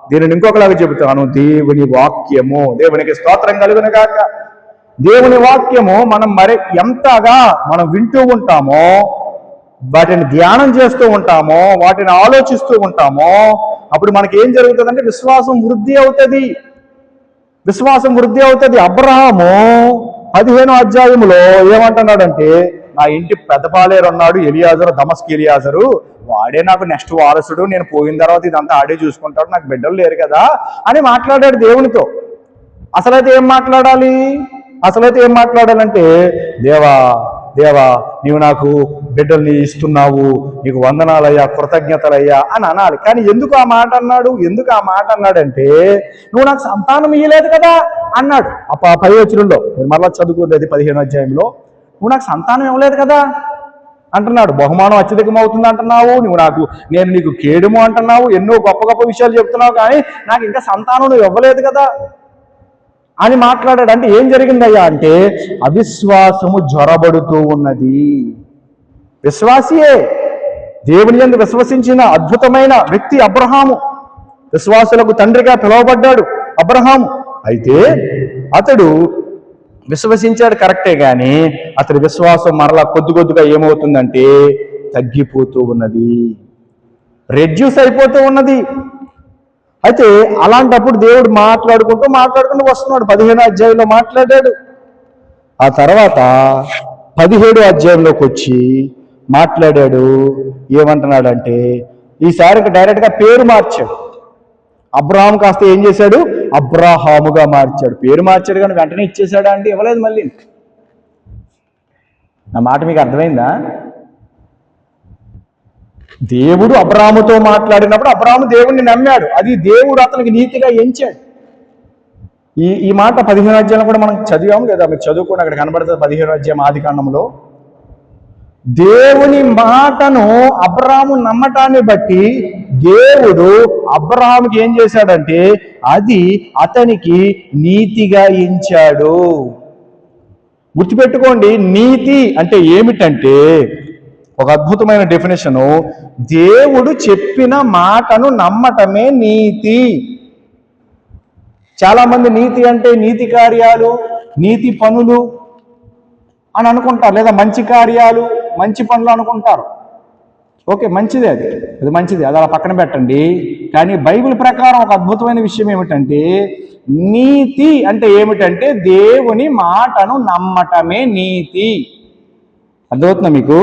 దీనిని ఇంకొకలాగా చెబుతాను, దేవుని వాక్యము. దేవునికి స్తోత్రం కలుగును గాక. దేవుని వాక్యము మనం ఎంతగా మనం వింటూ ఉంటామో, వాటిని ధ్యానం చేస్తూ ఉంటామో, వాటిని ఆలోచిస్తూ ఉంటామో, అప్పుడు మనకి ఏం జరుగుతుందంటే విశ్వాసం వృద్ధి అవుతుంది. విశ్వాసం వృద్ధి అవుతుంది. అబ్రహాము 15వ అధ్యాయంలో ఏమంటున్నాడంటే, నా ఇంటి పెద్దపాలేరు అన్నాడు ఎలియాజరు, దమస్కి ఎలియాజరు, వాడే నాకు నెక్స్ట్ వారసుడు, నేను పోయిన తర్వాత ఇదంతా ఆడే చూసుకుంటాడు, నాకు బిడ్డలు లేరు కదా అని మాట్లాడాడు దేవునితో. అసలైతే ఏం మాట్లాడాలంటే, దేవా నీవు నాకు బిడ్డల్ని ఇస్తున్నావు, నీకు వందనాలయ్యా, కృతజ్ఞతలయ్యా అని అనాలి. కానీ ఎందుకు ఆ మాట అన్నాడంటే, నువ్వు నాకు సంతానం ఇయ్యలేదు కదా అన్నాడు. 10వ వచనంలో మీరు మరలా చదువుకోలేదు, 15వ అధ్యాయంలో, నువ్వు నాకు సంతానం ఇవ్వలేదు కదా అంటున్నాడు. బహుమానం అత్యధికం అవుతుంది అంటున్నావు, నేను నీకు కేడుము అంటున్నావు, ఎన్నో గొప్ప గొప్ప విషయాలు చెప్తున్నావు, కానీ నాకు ఇంకా సంతానం నువ్వు ఇవ్వలేదు కదా అని మాట్లాడాడు. అంటే ఏం జరిగిందయ్యా అంటే, అవిశ్వాసము జ్వరబడుతూ ఉన్నది. విశ్వాసియే, దేవుని యందు విశ్వసించిన అద్భుతమైన వ్యక్తి అబ్రహాము. విశ్వాసులకు తండ్రిగా పిలువబడ్డాడు అబ్రహాము. అయితే అతడు విశ్వసించాడు కరెక్టే, కానీ అతడి విశ్వాసం మరలా కొద్దిగా ఏమవుతుందంటే తగ్గిపోతూ ఉన్నది, రెడ్యూస్ అయిపోతూ ఉన్నది. అయితే అలాంటప్పుడు దేవుడు మాట్లాడుకుంటూ వస్తున్నాడు. 15వ అధ్యాయంలో మాట్లాడాడు. ఆ తర్వాత 17వ అధ్యాయంలోకి వచ్చి మాట్లాడాడు. ఏమంటున్నాడంటే, ఈసారి డైరెక్ట్గా పేరు మార్చాడు. అబ్రహాం కాస్త ఏం చేశాడు, అబ్రహాముగా మార్చాడు. పేరు మార్చాడు, కానీ వెంటనే ఇచ్చేశాడా అంటే ఇవ్వలేదు. మళ్ళీ నా మాట మీకు అర్థమైందా? దేవుడు అబ్రాహాముతో మాట్లాడినప్పుడు అబ్రాహాము దేవుణ్ణి నమ్మాడు. అది దేవుడు అతనికి నీతిగా ఎంచాడు. ఈ మాట 15వ అధ్యాయంలో కూడా మనం చదివాము లేదా, మీరు చదువుకోండి, అక్కడ కనబడుతుంది 15వ అధ్యాయం ఆదికాండంలో. దేవుని మాటను అబ్రాహాము నమ్మటాన్ని బట్టి దేవుడు అబ్రాహాముకి ఏం చేశాడంటే అది అతనికి నీతిగా ఎంచాడు. గుర్తుపెట్టుకోండి, నీతి అంటే ఏమిటంటే ఒక అద్భుతమైన డెఫినేషను, దేవుడు చెప్పిన మాటను నమ్మటమే నీతి. చాలామంది నీతి అంటే నీతి కార్యాలు, నీతి పనులు అని అనుకుంటారు, లేదా మంచి కార్యాలు, మంచి పనులు అనుకుంటారు. ఓకే, మంచిదే, అది మంచిది, అది అలా పక్కన పెట్టండి. కానీ బైబిల్ ప్రకారం ఒక అద్భుతమైన విషయం ఏమిటంటే, నీతి అంటే ఏమిటంటే దేవుని మాటను నమ్మటమే నీతి. అర్థమవుతుందా మీకు?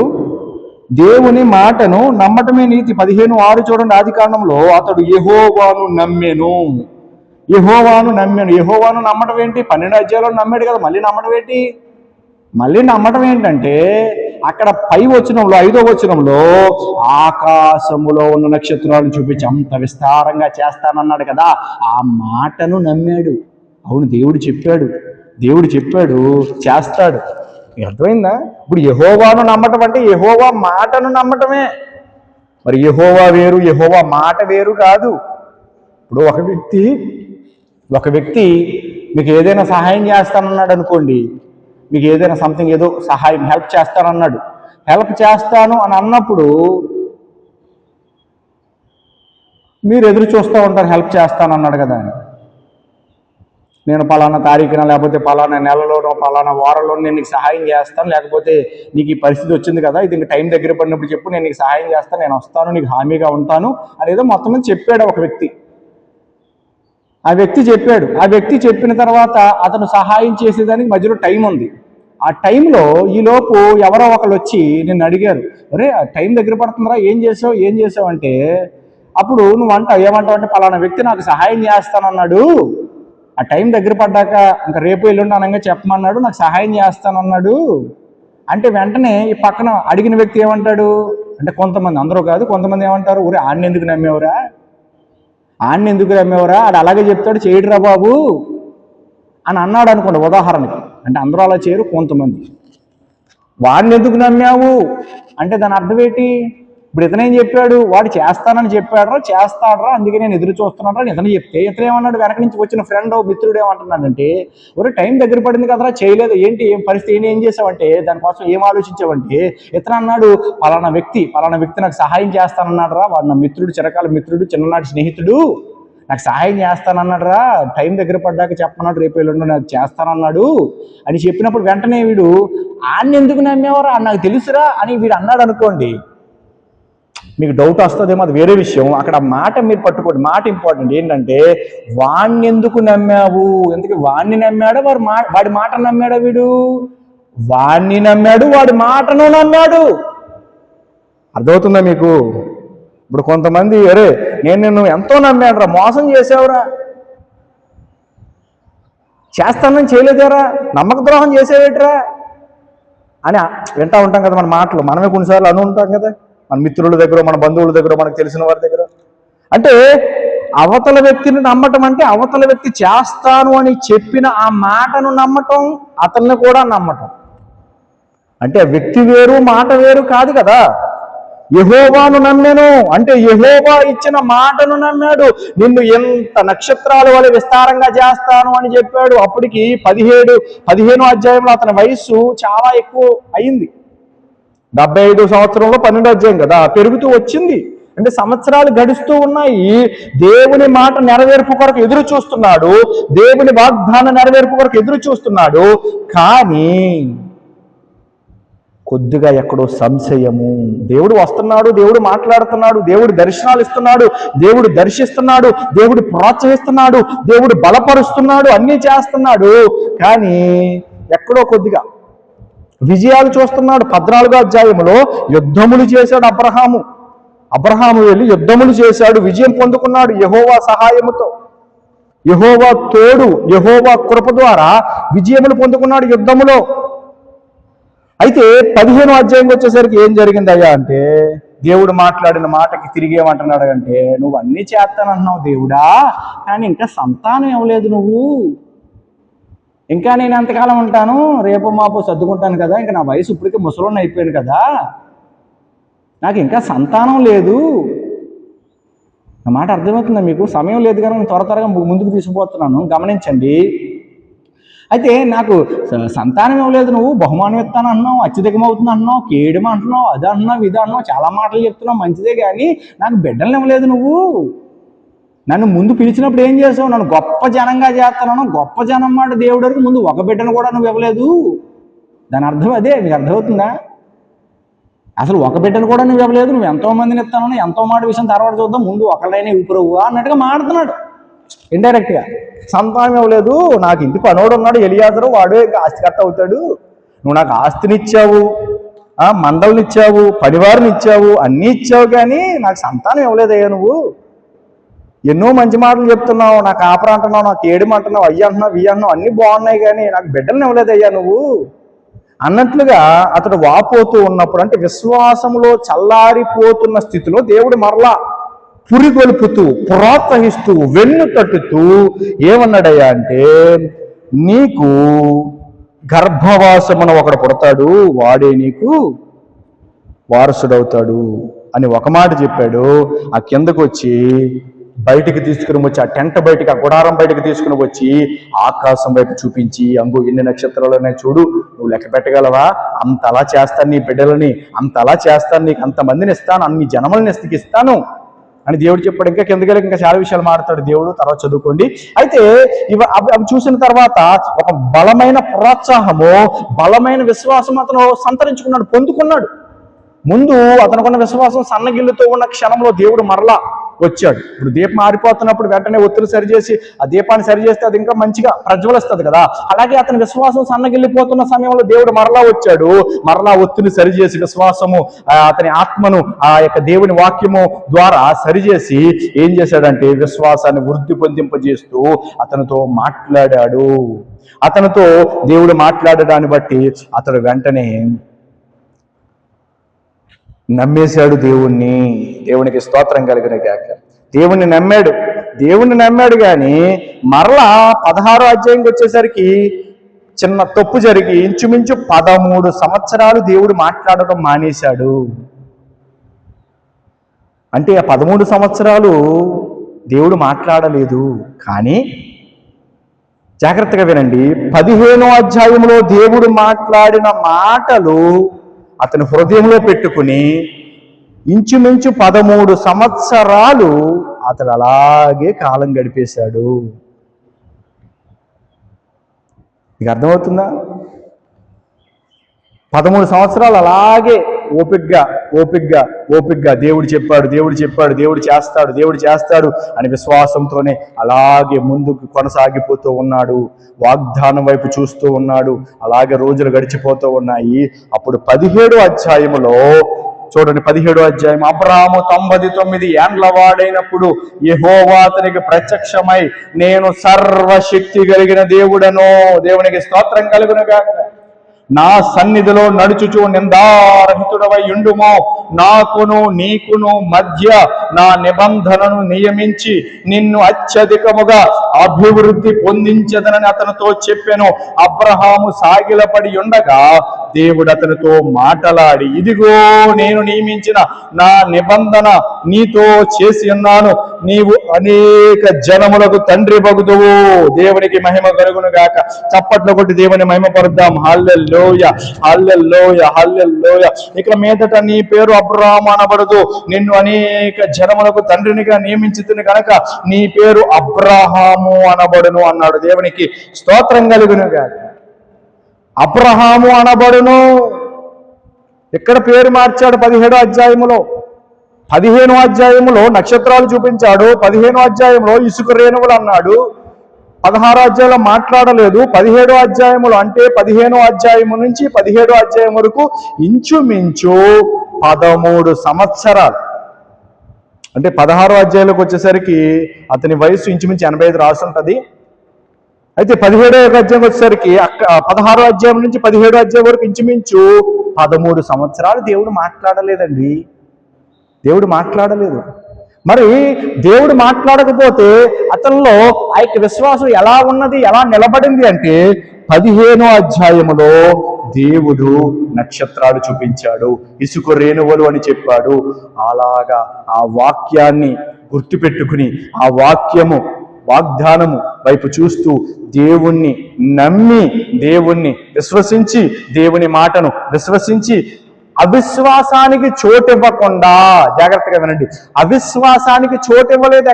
దేవుని మాటను నమ్మటమే నీతి. 15:6 చూడండి, ఆదికాండంలో, అతడు యెహోవాను నమ్మెను. యెహోవాను నమ్మటం ఏంటి? 12వ అధ్యాయంలో నమ్మాడు కదా, మళ్ళీ నమ్మటం ఏంటంటే అక్కడ పై వచనంలో 5వ వచనంలో ఆకాశములో ఉన్న నక్షత్రాలను చూపించి అంత విస్తారంగా చేస్తానన్నాడు కదా, ఆ మాటను నమ్మాడు. అవును, దేవుడు చెప్పాడు చేస్తాడు. అర్థమైందా? ఇప్పుడు యెహోవాను నమ్మటం అంటే యెహోవా మాటను నమ్మటమే. మరి యెహోవా వేరు, యెహోవా మాట వేరు కాదు. ఇప్పుడు ఒక వ్యక్తి మీకు ఏదైనా సహాయం చేస్తానన్నాడు అనుకోండి, మీకు ఏదైనా సంథింగ్ ఏదో సహాయం హెల్ప్ చేస్తానన్నాడు. హెల్ప్ చేస్తాను అని అన్నప్పుడు మీరు ఎదురు చూస్తూ ఉంటారు, హెల్ప్ చేస్తానన్నాడు కదా అని. నేను పలానా తారీఖున, లేకపోతే పలానా నెలలోనో, పలానా వారంలో నేను నీకు సహాయం చేస్తాను, లేకపోతే నీకు ఈ పరిస్థితి వచ్చింది కదా, ఇది ఇంక టైం దగ్గర పడినప్పుడు చెప్పు, నేను నీకు సహాయం చేస్తాను, నేను వస్తాను, నీకు హామీగా ఉంటాను అనేదో మొత్తం మీద చెప్పాడు ఒక వ్యక్తి. ఆ వ్యక్తి చెప్పిన తర్వాత అతను సహాయం చేసేదానికి మధ్యలో టైం ఉంది. ఆ టైంలో ఈలోపు ఎవరో ఒకళ్ళు వచ్చి నిన్ను అడిగారు, అరే ఆ టైం దగ్గర పడుతుందిరా, ఏం చేసావు అంటే, అప్పుడు నువ్వు ఏమంటావు అంటే, పలానా వ్యక్తి నాకు సహాయం చేస్తానన్నాడు, ఆ టైం దగ్గర పడ్డాక ఇంకా రేపు ఎల్లుండి అనగా చెప్పమన్నాడు, నాకు సహాయం చేస్తానన్నాడు అంటే వెంటనే ఈ పక్కన అడిగిన వ్యక్తి ఏమంటాడు అంటే, కొంతమంది, అందరూ కాదు, కొంతమంది ఏమంటారు, ఊరే ఆడిని ఎందుకు నమ్మేవరా, ఆడు అలాగే చెప్తాడు, చేయడురా బాబు అని అన్నాడు అనుకోండి ఉదాహరణకి. అంటే అందరూ అలా చేయరు, కొంతమంది. వాడిని ఎందుకు నమ్మావు అంటే దాని అర్థం ఏంటి? ఇప్పుడు ఇతనేం చెప్పాడు, వాడు చేస్తానని చెప్పాడరా, చేస్తాడరా, అందుకే నేను ఎదురు చూస్తున్నాడరా అని ఇతను చెప్తే, ఇతను ఏమన్నాడు, వెనక నుంచి వచ్చిన ఫ్రెండ్ మిత్రుడు ఏమంటున్నాడంటే, ఒరే టైం దగ్గర పడింది కదరా, చేయలేదు, ఏంటి ఏం పరిస్థితి, ఏం చేసావంటే, దానికోసం ఏం ఆలోచించావంటే, ఇతను అన్నాడు, పలానా వ్యక్తి నాకు సహాయం చేస్తానన్నాడు రా, వాడు నా మిత్రుడు, చిరకాల మిత్రుడు, చిన్ననాటి స్నేహితుడు, నాకు సహాయం చేస్తానన్నాడు రా, టైం దగ్గర పడ్డాక చెప్పన్నాడు, రేపు ఎల్లుండి నాకు చేస్తానన్నాడు అని చెప్పినప్పుడు వెంటనే వీడు ఆడిని ఎందుకు నమ్మేవారా, నాకు తెలుసురా అని వీడు అన్నాడు అనుకోండి, మీకు డౌట్ వస్తుందేమో, అది వేరే విషయం. అక్కడ మాట మీరు పట్టుకోండి, మాట ఇంపార్టెంట్. ఏంటంటే వాణ్ణి ఎందుకు నమ్మావు, ఎందుకు వాణ్ణి నమ్మాడా, వాడి మాట నమ్మాడా, వీడు వాణ్ణి నమ్మాడు, వాడి మాటను నమ్మాడు. అర్థమవుతుందా మీకు? ఇప్పుడు కొంతమంది, అరే నేను నిన్ను ఎంతో నమ్మాడురా, మోసం చేసావురా, చేస్తానని చేయలేదేరా, నమ్మక ద్రోహం చేసేవేట్రా అని వింటా ఉంటాం కదా మన మాటలు. మనమే కొన్నిసార్లు అను ఉంటాం కదా, మన మిత్రుల దగ్గర, మన బంధువుల దగ్గర, మనకు తెలిసిన వారి దగ్గర. అంటే అవతల వ్యక్తిని నమ్మటం అంటే అవతల వ్యక్తి చేస్తాను అని చెప్పిన ఆ మాటను నమ్మటం, అతన్ని కూడా నమ్మటం. అంటే వ్యక్తి వేరు, మాట వేరు కాదు కదా. యెహోవాను నమ్మెను అంటే యెహోవా ఇచ్చిన మాటను నమ్మాడు. నిన్ను ఎంత నక్షత్రాల వలె విస్తారంగా చేస్తాను అని చెప్పాడు. అప్పటికి 15 అధ్యాయంలో అతని వయస్సు చాలా ఎక్కువ అయింది. 75 సంవత్సరంలో 12 అధ్యాయం కదా, పెరుగుతూ వచ్చింది. అంటే సంవత్సరాలు గడుస్తూ ఉన్నాయి. దేవుని మాట నెరవేర్పు కొరకు ఎదురు చూస్తున్నాడు, దేవుని వాగ్దాన నెరవేర్పు కొరకు ఎదురు చూస్తున్నాడు. కానీ కొద్దిగా ఎక్కడో సంశయము. దేవుడు వస్తున్నాడు, దేవుడు మాట్లాడుతున్నాడు, దేవుడు దర్శనాలు ఇస్తున్నాడు, దేవుడు దర్శిస్తున్నాడు, దేవుడు ప్రోత్సహిస్తున్నాడు, దేవుడు బలపరుస్తున్నాడు, అన్నీ చేస్తున్నాడు. కానీ ఎక్కడో కొద్దిగా విజయాలు చూస్తున్నాడు. 14 అధ్యాయంలో యుద్ధములు చేశాడు అబ్రహాము వెళ్ళి యుద్ధములు చేశాడు, విజయం పొందుకున్నాడు యెహోవా సహాయముతో. యెహోవా తోడు, యెహోవా కృప ద్వారా విజయములు పొందుకున్నాడు యుద్ధములో. అయితే 15 అధ్యాయంకి వచ్చేసరికి ఏం జరిగిందయ్యా అంటే, దేవుడు మాట్లాడిన మాటకి తిరిగి ఏమంటున్నాడు అంటే, నువ్వు అన్నీ చేస్తానంటున్నావు దేవుడా, కానీ ఇంకా సంతానం ఇవ్వలేదు నువ్వు. ఇంకా నేను ఎంతకాలం ఉంటాను, రేపు మాపు సర్దుకుంటాను కదా, ఇంకా నా వయసు ఇప్పటికే ముసలోని అయిపోయాను కదా, నాకు ఇంకా సంతానం లేదు. నా మాట అర్థమవుతుందా మీకు? సమయం లేదు కానీ నేను త్వరగా ముందుకు తీసుకుపోతున్నాను, గమనించండి. అయితే నాకు సంతానం ఇవ్వలేదు, నువ్వు బహుమానం ఇస్తాను అంటున్నావు, అత్యధికమవుతుంది అంటున్నావు, కేయడం అంటున్నావు, అది అంటున్నావు, ఇది అంటున్నావు, చాలా మాటలు చెప్తున్నావు, మంచిదే, కానీ నాకు బిడ్డలను ఇవ్వలేదు నువ్వు. నన్ను ముందు పిలిచినప్పుడు ఏం చేసావు, నన్ను గొప్ప జనంగా చేస్తున్నాను, గొప్ప జనం మాట దేవుడికి ముందు ఒక బిడ్డను కూడా నువ్వు ఇవ్వలేదు. దాని అర్థం అదే. మీకు అర్థమవుతుందా? అసలు ఒక బిడ్డను కూడా నువ్వు ఇవ్వలేదు, నువ్వు ఎంతో మందిని ఇస్తాను, ఎంతో మాట విషయం తర్వాత చూద్దాం, ముందు ఒకళ్ళైనా ఊపిరవ్వా అన్నట్టుగా మాడుతున్నాడు ఇండైరెక్ట్గా. సంతానం ఇవ్వలేదు, నాకు ఇంటి పనోడు ఉన్నాడు ఎలియాజరు, వాడు ఇంకా ఆస్తికర్త అవుతాడు, నువ్వు నాకు ఆస్తినిచ్చావు, మందలనిచ్చావు, పనివారిని ఇచ్చావు, అన్నీ ఇచ్చావు, కానీ నాకు సంతానం ఇవ్వలేదయ్యా నువ్వు. ఎన్నో మంచి మాటలు చెప్తున్నావు, నాకు ఆపర అంటున్నావు, నాకు ఏడుమంటున్నావు, అయ్యి అంటున్నావు, ఇయ్యి అంటున్నావు, అన్నీ బాగున్నాయి, కానీ నాకు బిడ్డలను ఇవ్వలేదయ్యా నువ్వు అన్నట్లుగా అతడు వాపోతూ ఉన్నప్పుడు, అంటే విశ్వాసంలో చల్లారిపోతున్న స్థితిలో దేవుడు మరలా పురిగొల్పుతూ, ప్రోత్సహిస్తూ, వెన్ను తట్టుతూ ఏమన్నాడయ్యా అంటే, నీకు గర్భవాసమున ఒకడు పుడతాడు, వాడే నీకు వారసుడవుతాడు అని ఒక మాట చెప్పాడు. ఆ కిందకు వచ్చి బయటికి తీసుకుని వచ్చి, ఆ టెంట్ బయటికి, ఆ గుడారం బయటికి తీసుకుని వచ్చి ఆకాశం వైపు చూపించి, అంగు ఎన్ని నక్షత్రాలు ఉన్నాయి చూడు, నువ్వు లెక్క పెట్టగలవా, అంతలా చేస్తాను నీ బిడ్డలని, అంతలా చేస్తాను, నీకు అంతమందిని ఇస్తాను, అన్ని జనములని ఇస్తాను అని దేవుడు చెప్పాడు. ఇంకా కిందకి ఇంకా చాలా విషయాలు మాట్లాడు దేవుడు, తర్వాత చదువుకోండి. అయితే అవి చూసిన తర్వాత ఒక బలమైన ప్రోత్సాహము, బలమైన విశ్వాసం అతను సంతరించుకున్నాడు, పొందుకున్నాడు. ముందు అతనుకున్న విశ్వాసం సన్నగిల్లుతో ఉన్న క్షణంలో దేవుడు మరలా వచ్చాడు. ఇప్పుడు దీపం ఆరిపోతున్నప్పుడు వెంటనే ఒత్తులు సరిచేసి ఆ దీపాన్ని సరిచేస్తే అది ఇంకా మంచిగా ప్రజ్వలిస్తుంది కదా. అలాగే అతని విశ్వాసం సన్నగిల్లిపోతున్న సమయంలో దేవుడు మరలా వచ్చాడు, మరలా ఒత్తుని సరిచేసి విశ్వాసము అతని ఆత్మను ఆ యొక్క దేవుని వాక్యము ద్వారా సరిచేసి ఏం చేశాడంటే విశ్వాసాన్ని వృద్ధి పొందింపజేస్తూ అతనితో మాట్లాడాడు. అతనితో దేవుడు మాట్లాడడాన్ని బట్టి అతడు వెంటనే నమ్మేశాడు దేవుణ్ణి. దేవునికి స్తోత్రం కలిగిన గాక. దేవుణ్ణి నమ్మాడు కానీ మరలా 16వ అధ్యాయంకి వచ్చేసరికి చిన్న తప్పు జరిగి ఇంచుమించు 13 సంవత్సరాలు దేవుడు మాట్లాడటం మానేశాడు. అంటే ఆ 13 సంవత్సరాలు దేవుడు మాట్లాడలేదు. కానీ జాగ్రత్తగా వినండి, 15వ అధ్యాయంలో దేవుడు మాట్లాడిన మాటలు అతని హృదయంలో పెట్టుకుని ఇంచుమించు 13 సంవత్సరాలు అతడు అలాగే కాలం గడిపేశాడు. మీకు అర్థమవుతుందా? 13 సంవత్సరాలు అలాగే ఓపిగ్గా దేవుడు చేస్తాడు అని విశ్వాసంతోనే అలాగే ముందుకు కొనసాగిపోతూ ఉన్నాడు. వాగ్దానం వైపు చూస్తూ ఉన్నాడు. అలాగే రోజులు గడిచిపోతూ ఉన్నాయి. అప్పుడు 17వ అధ్యాయములో చూడండి, 17వ అధ్యాయం, అబ్రాహాము 99 ఏండ్ల వాడైనప్పుడు యెహోవా అతనికి ప్రత్యక్షమై నేను సర్వశక్తి కలిగిన దేవుడను, దేవునికి స్తోత్రం కలుగునుగాక, నా సన్నిధిలో నడుచుచు నిందారహితుడవై ఉండుమో, నాకును నీకును మధ్య నా నిబంధనను నియమించి నిన్ను అత్యధికముగా అభివృద్ధి పొందించదనని అతనితో చెప్పెను. అబ్రహాము సాగిలపడి ఉండగా దేవుడు అతనితో మాటలాడి, ఇదిగో నేను నియమించిన నా నిబంధన నీతో చేసి ఉన్నాను, నీవు అనేక జనములకు తండ్రి బగుదువు. దేవునికి మహిమ కలుగును గాక. చప్పట్లు కొట్టి దేవుని మహిమ పరుద్దాం. హల్లెలూయా, హల్లెలూయా, హల్లెలూయా. ఇక మీదట నీ పేరు అబ్రాహాము అనబడదు, నిన్ను అనేక జనములకు తండ్రినిగా నియమించుతుని కనుక నీ పేరు అబ్రాహాము అనబడును అన్నాడు. దేవునికి స్తోత్రం కలుగును గాక. అబ్రహాము అనబడును. ఇక్కడ పేరు మార్చాడు 17వ అధ్యాయములో. 15వ అధ్యాయములో నక్షత్రాలు చూపించాడు. 15వ అధ్యాయంలో ఇసుక రేణువులు అన్నాడు. 16వ అధ్యాయంలో మాట్లాడలేదు. 17వ అధ్యాయములో అంటే 15వ అధ్యాయము నుంచి 17వ అధ్యాయం వరకు ఇంచుమించు 13 సంవత్సరాలు. అంటే 16వ అధ్యాయంలోకి వచ్చేసరికి అతని వయసు ఇంచుమించు 85 రాసి ఉంటుంది. అయితే 17వ అధ్యాయం వచ్చేసరికి 16వ అధ్యాయం నుంచి 17వ అధ్యాయం వరకు ఇంచుమించు 13 సంవత్సరాలు దేవుడు మాట్లాడలేదండి. దేవుడు మాట్లాడలేదు. మరి దేవుడు మాట్లాడకపోతే అతనిలో ఆ యొక్క విశ్వాసం ఎలా ఉన్నది, ఎలా నిలబడింది అంటే 15వ అధ్యాయములో దేవుడు నక్షత్రాలు చూపించాడు, ఇసుక రేణువులు అని చెప్పాడు. అలాగా ఆ వాక్యాన్ని గుర్తుపెట్టుకుని ఆ వాగ్దానము వైపు చూస్తూ దేవుణ్ణి నమ్మి, దేవుణ్ణి విశ్వసించి, దేవుని మాటను విశ్వసించి అవిశ్వాసానికి చోటివ్వకుండా, జాగ్రత్తగా వినండి, అవిశ్వాసానికి చోటివ్వలేదు.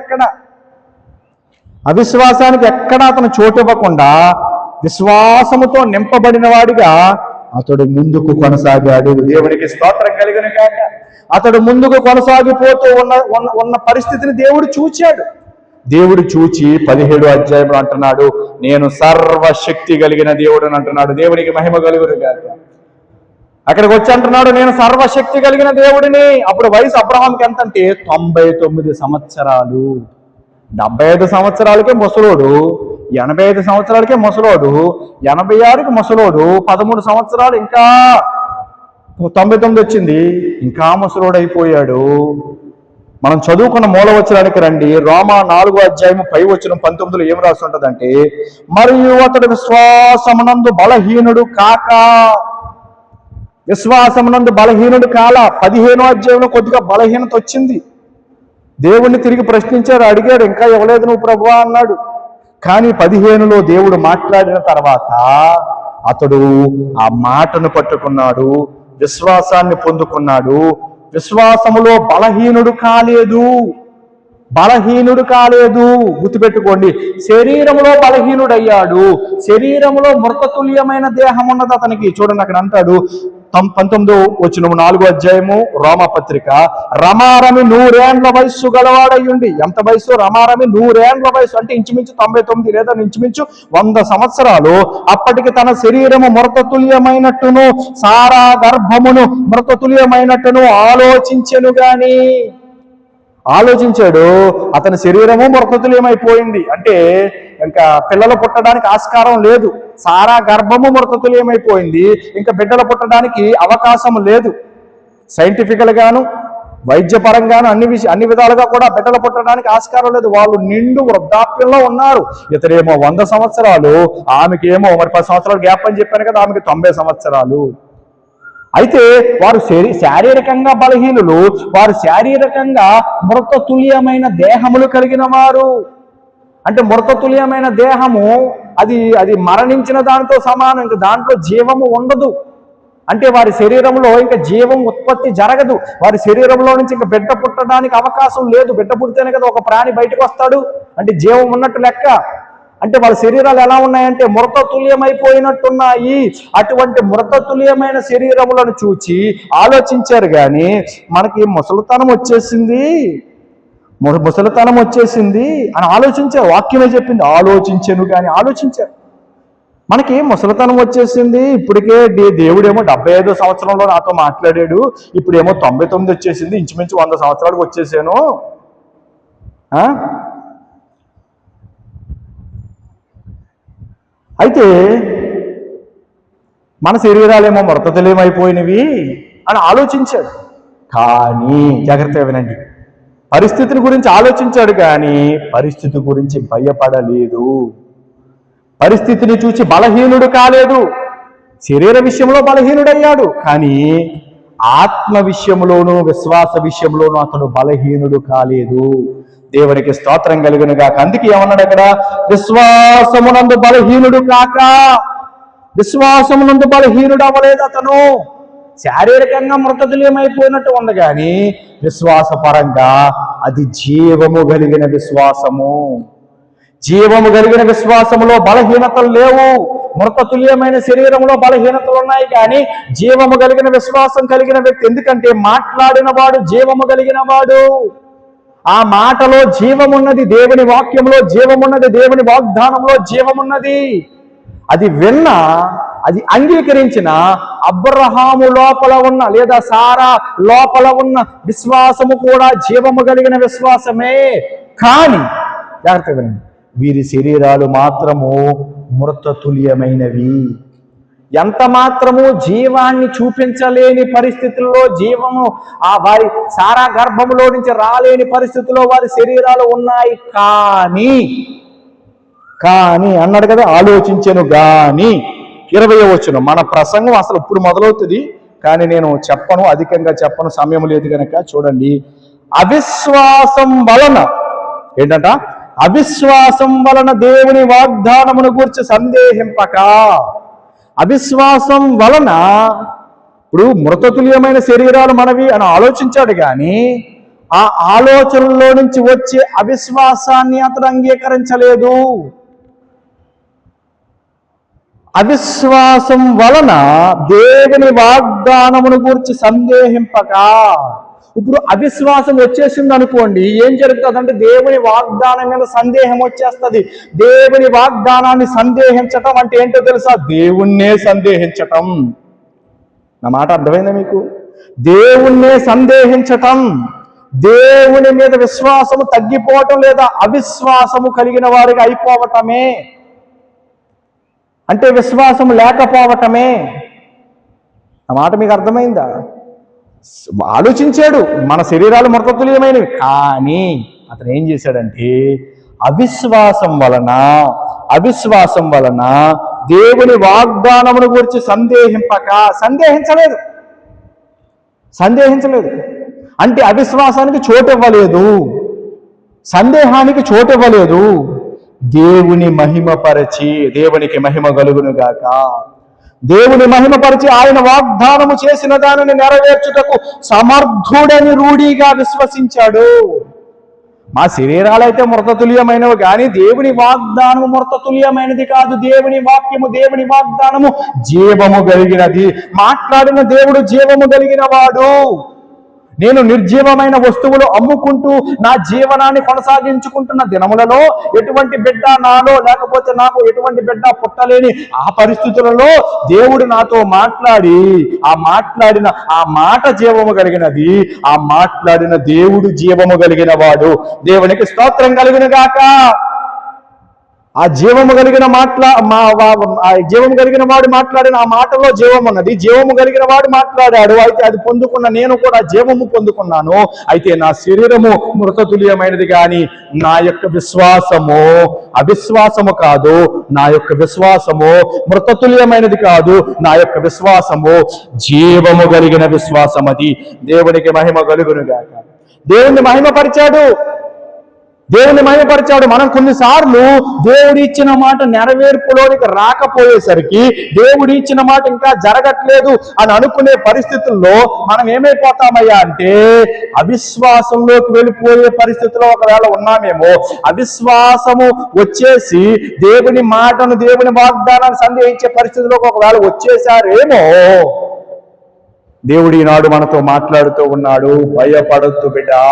అవిశ్వాసానికి ఎక్కడ అతను చోటివ్వకుండా విశ్వాసముతో నింపబడిన వాడిగా అతడు ముందుకు కొనసాగాడు. దేవునికి స్తోత్రం కలిగిన కాక. అతడు ముందుకు కొనసాగిపోతూ ఉన్న పరిస్థితిని దేవుడు చూచాడు. దేవుడు చూచి 17వ అధ్యాయంలో అంటున్నాడు, నేను సర్వశక్తి కలిగిన దేవుడు అని అంటున్నాడు. దేవునికి మహిమ కలుగును గాక. అక్కడికి వచ్చి అంటున్నాడు, నేను సర్వశక్తి కలిగిన దేవుడిని. అప్పుడు వయసు అబ్రహాంకి ఎంత అంటే 99 సంవత్సరాలు. 75 సంవత్సరాలకే ముసలోడు, 85 సంవత్సరాలకే ముసలోడు, 86కి ముసలోడు, 13 సంవత్సరాలు ఇంకా 99 వచ్చింది, ఇంకా ముసలోడు అయిపోయాడు. మనం చదువుకున్న మూలవచనానికి రండి. రోమా 4వ అధ్యాయము 5:19 ఏం రాసి ఉంటుందంటే, మరియు అతడు విశ్వాసమునందు బలహీనుడు కాక. విశ్వాసమునందు బలహీనుడు కాల. 15వ అధ్యాయంలో కొద్దిగా బలహీనత వచ్చింది. దేవుణ్ణి తిరిగి ప్రశ్నించాడు, అడిగాడు, ఇంకా ఇవ్వలేదు నువ్వు ప్రభువా అన్నాడు. కానీ 15లో దేవుడు మాట్లాడిన తర్వాత అతడు ఆ మాటను పట్టుకున్నాడు, విశ్వాసాన్ని పొందుకున్నాడు. విశ్వాసములో బలహీనుడు కాలేదు. గుర్తుపెట్టుకోండి, శరీరంలో బలహీనుడయ్యాడు. శరీరంలో మృతతుల్యమైన దేహం ఉన్నది అతనికి. చూడండి, అక్కడ అంటాడు, 19వ 4వ అధ్యాయము రోమాపత్రిక, రమారమి 100 ఏండ్ల వయస్సు గలవాడయ్యుండి. ఎంత వయసు? రమారమి 100 ఏండ్ల వయసు, అంటే ఇంచుమించు 99 లేదా ఇంచుమించు 100 సంవత్సరాలు. అప్పటికి తన శరీరము మృతతుల్యమైనట్టును సారా గర్భమును మృతతుల్యమైనట్టును ఆలోచించెను గాని, ఆలోచించాడు, అతని శరీరము మృతతుల్యమైపోయింది, అంటే ఇంకా పిల్లలు పుట్టడానికి ఆస్కారం లేదు. సారా గర్భము మృతతుల్యమైపోయింది, ఇంకా బిడ్డలు పుట్టడానికి అవకాశం లేదు. సైంటిఫికల్ గాను వైద్యపరంగాను అన్ని విధాలుగా కూడా బిడ్డలు పుట్టడానికి ఆస్కారం లేదు. వాళ్ళు నిండు వృద్ధాప్యంలో ఉన్నారు. ఇతరేమో 100 సంవత్సరాలు, ఆమెకేమో మరి 10 సంవత్సరాలు గ్యాప్ అని చెప్పాను కదా, ఆమెకి 90 సంవత్సరాలు. అయితే వారు శారీరకంగా బలహీనులు, వారు శారీరకంగా మృతతుల్యమైన దేహములు కలిగిన వారు. అంటే మృతతుల్యమైన దేహము అది మరణించిన దానితో సమానం, ఇంకా దాంట్లో జీవము ఉండదు. అంటే వారి శరీరంలో ఇంకా జీవం ఉత్పత్తి జరగదు. వారి శరీరంలో నుంచి ఇంకా బిడ్డ పుట్టడానికి అవకాశం లేదు. బిడ్డ పుడితేనే కదా ఒక ప్రాణి బయటకు వస్తాడు, అంటే జీవం ఉన్నట్టు లెక్క. అంటే వాళ్ళ శరీరాలు ఎలా ఉన్నాయంటే మృతతుల్యమైపోయినట్టున్నాయి. అటువంటి మృతతుల్యమైన శరీరములను చూచి ఆలోచించారు కానీ మనకి ముసలితనం వచ్చేసింది అని ఆలోచించారు. వాక్యమే చెప్పింది, ఆలోచించాను కానీ ఆలోచించారు. మనకి ముసలితనం వచ్చేసింది, ఇప్పటికే దేవుడేమో 75 సంవత్సరంలో నాతో మాట్లాడాడు, ఇప్పుడేమో 99 వచ్చేసింది, ఇంచుమించు 100 సంవత్సరాలకు వచ్చేసాను. అయితే మన శరీరాలేమో మృతతుల్యమైపోయినవి అని ఆలోచించాడు. కానీ జాగ్రత్తగా వినండి, పరిస్థితిని గురించి ఆలోచించాడు కానీ పరిస్థితి గురించి భయపడలేదు. పరిస్థితిని చూసి బలహీనుడు కాలేదు. శరీర విషయంలో బలహీనుడయ్యాడు కానీ ఆత్మ విషయంలోనూ విశ్వాస విషయంలోనూ అతడు బలహీనుడు కాలేదు. దేవునికి స్తోత్రం కలుగును గాక. అందుకే ఏమన్నాడు అక్కడ? విశ్వాసమునందు బలహీనుడు కాక. విశ్వాసమునందు బలహీనుడు అవ్వలేదు అతను. శారీరకంగా మృతతుల్యమైపోయినట్టు ఉంది కానీ విశ్వాసపరంగా అది జీవము కలిగిన విశ్వాసము. జీవము కలిగిన విశ్వాసములో బలహీనతలు లేవు. మృతతుల్యమైన శరీరంలో బలహీనతలు ఉన్నాయి కానీ జీవము కలిగిన విశ్వాసం కలిగిన వ్యక్తి, ఎందుకంటే మాట్లాడిన వాడు జీవము కలిగిన వాడు. ఆ మాటలో జీవమున్నది, దేవుని వాక్యంలో జీవమున్నది, దేవుని వాగ్దానంలో జీవమున్నది. అది విన్న, అది అంగీకరించిన అబ్రహాము లోపల ఉన్న లేదా సారా లోపల ఉన్న విశ్వాసము కూడా జీవము కలిగిన విశ్వాసమే. కానీ జాగ్రత్తగా వినండి, వీరి శరీరాలు మాత్రము మృతతుల్యమైనవి. ఎంత మాత్రము జీవాన్ని చూపించలేని పరిస్థితుల్లో, జీవము ఆ వారి సారా గర్భములో నుంచి రాలేని పరిస్థితుల్లో వారి శరీరాలు ఉన్నాయి. కానీ అన్నాడు కదా, ఆలోచించను గాని. 20వ వచనం మన ప్రసంగం అసలు ఇప్పుడు మొదలవుతుంది కానీ నేను చెప్పను, అధికంగా చెప్పను, సమయం లేదు కనుక చూడండి. అవిశ్వాసం వలన ఏంటంట? అవిశ్వాసం వలన దేవుని వాగ్దానమును గూర్చి సందేహింపక. అవిశ్వాసం వలన, ఇప్పుడు మృతతుల్యమైన శరీరాలు మనవి అని ఆలోచించాడు కానీ ఆ ఆలోచనలో నుంచి వచ్చే అవిశ్వాసాన్ని అతడు అంగీకరించలేదు. అవిశ్వాసం వలన దేవుని వాగ్దానమును గూర్చి సందేహింపక. ఇప్పుడు అవిశ్వాసం వచ్చేసింది అనుకోండి, ఏం జరుగుతుందంటే దేవుని వాగ్దానం మీద సందేహం వచ్చేస్తుంది. దేవుని వాగ్దానాన్ని సందేహించటం అంటే ఏంటో తెలుసా? దేవుణ్ణే సందేహించటం. నా మాట అర్థమైందా మీకు? దేవుణ్ణే సందేహించటం, దేవుని మీద విశ్వాసము తగ్గిపోవటం లేదా అవిశ్వాసము కలిగిన వారిగా అయిపోవటమే. అంటే విశ్వాసం లేకపోవటమే. ఆ మాట మీకు అర్థమైందా? ఆలోచించాడు, మన శరీరాలు మృతతుల్యమైనవి, కానీ అతను ఏం చేశాడంటే అవిశ్వాసం వలన దేవుని వాగ్దానమును గురించి సందేహించలేదు. అంటే అవిశ్వాసానికి చోటు ఇవ్వలేదు, సందేహానికి చోటు ఇవ్వలేదు. దేవుని మహిమపరచి, దేవునికి మహిమ కలుగును గాక, దేవుని మహిమపరిచి ఆయన వాగ్దానము చేసిన దానిని నెరవేర్చుటకు సమర్థుడని రూఢిగా విశ్వసించాడు. మా శరీరాలైతే మృతతుల్యమైనవి కానీ దేవుని వాగ్దానము మృతతుల్యమైనది కాదు. దేవుని వాక్యము, దేవుని వాగ్దానము జీవము కలిగినది. మాట్లాడిన దేవుడు జీవము కలిగిన వాడు. నేను నిర్జీవమైన వస్తువులు అమ్ముకుంటూ నా జీవనాన్ని కొనసాగించుకుంటున్న దినములలో ఎటువంటి బిడ్డ నాలో లేకపోతే నాకు ఎటువంటి బిడ్డ పుట్టలేని ఆ పరిస్థితులలో దేవుడు నాతో మాట్లాడి ఆ మాట జీవము కలిగినది. ఆ మాట్లాడిన దేవుడు జీవము కలిగిన వాడు. దేవునికి స్తోత్రం కలుగును గాక. ఆ జీవము కలిగిన జీవము కలిగిన వాడు మాట్లాడిన ఆ మాటలో జీవం ఉన్నది. జీవము కలిగిన వాడు మాట్లాడాడు. అయితే అది పొందుకున్న నేను కూడా జీవము పొందుకున్నాను. అయితే నా శరీరము మృతతుల్యమైనది కానీ నా యొక్క విశ్వాసము అవిశ్వాసము కాదు. నా యొక్క విశ్వాసము మృతతుల్యమైనది కాదు. నా యొక్క విశ్వాసము జీవము కలిగిన విశ్వాసం. అది దేవునికి మహిమ కలుగును గాక. దేవుణ్ణి మహిమపరిచాడు. మనం కొన్నిసార్లు దేవుడు ఇచ్చిన మాట నెరవేర్పులోనికి రాకపోయేసరికి, దేవుడు ఇచ్చిన మాట ఇంకా జరగట్లేదు అని అనుకునే పరిస్థితుల్లో మనం ఏమైపోతామయ్యా అంటే అవిశ్వాసంలోకి వెళ్ళిపోయే పరిస్థితిలో ఒకవేళ ఉన్నామేమో. అవిశ్వాసము వచ్చేసి దేవుని మాటను, దేవుని వాగ్దానాన్ని సందేహించే పరిస్థితిలోకి ఒకవేళ వచ్చేసారేమో. దేవుడు ఈనాడు మనతో మాట్లాడుతూ ఉన్నాడు. భయపడొద్దు బిడ్డా,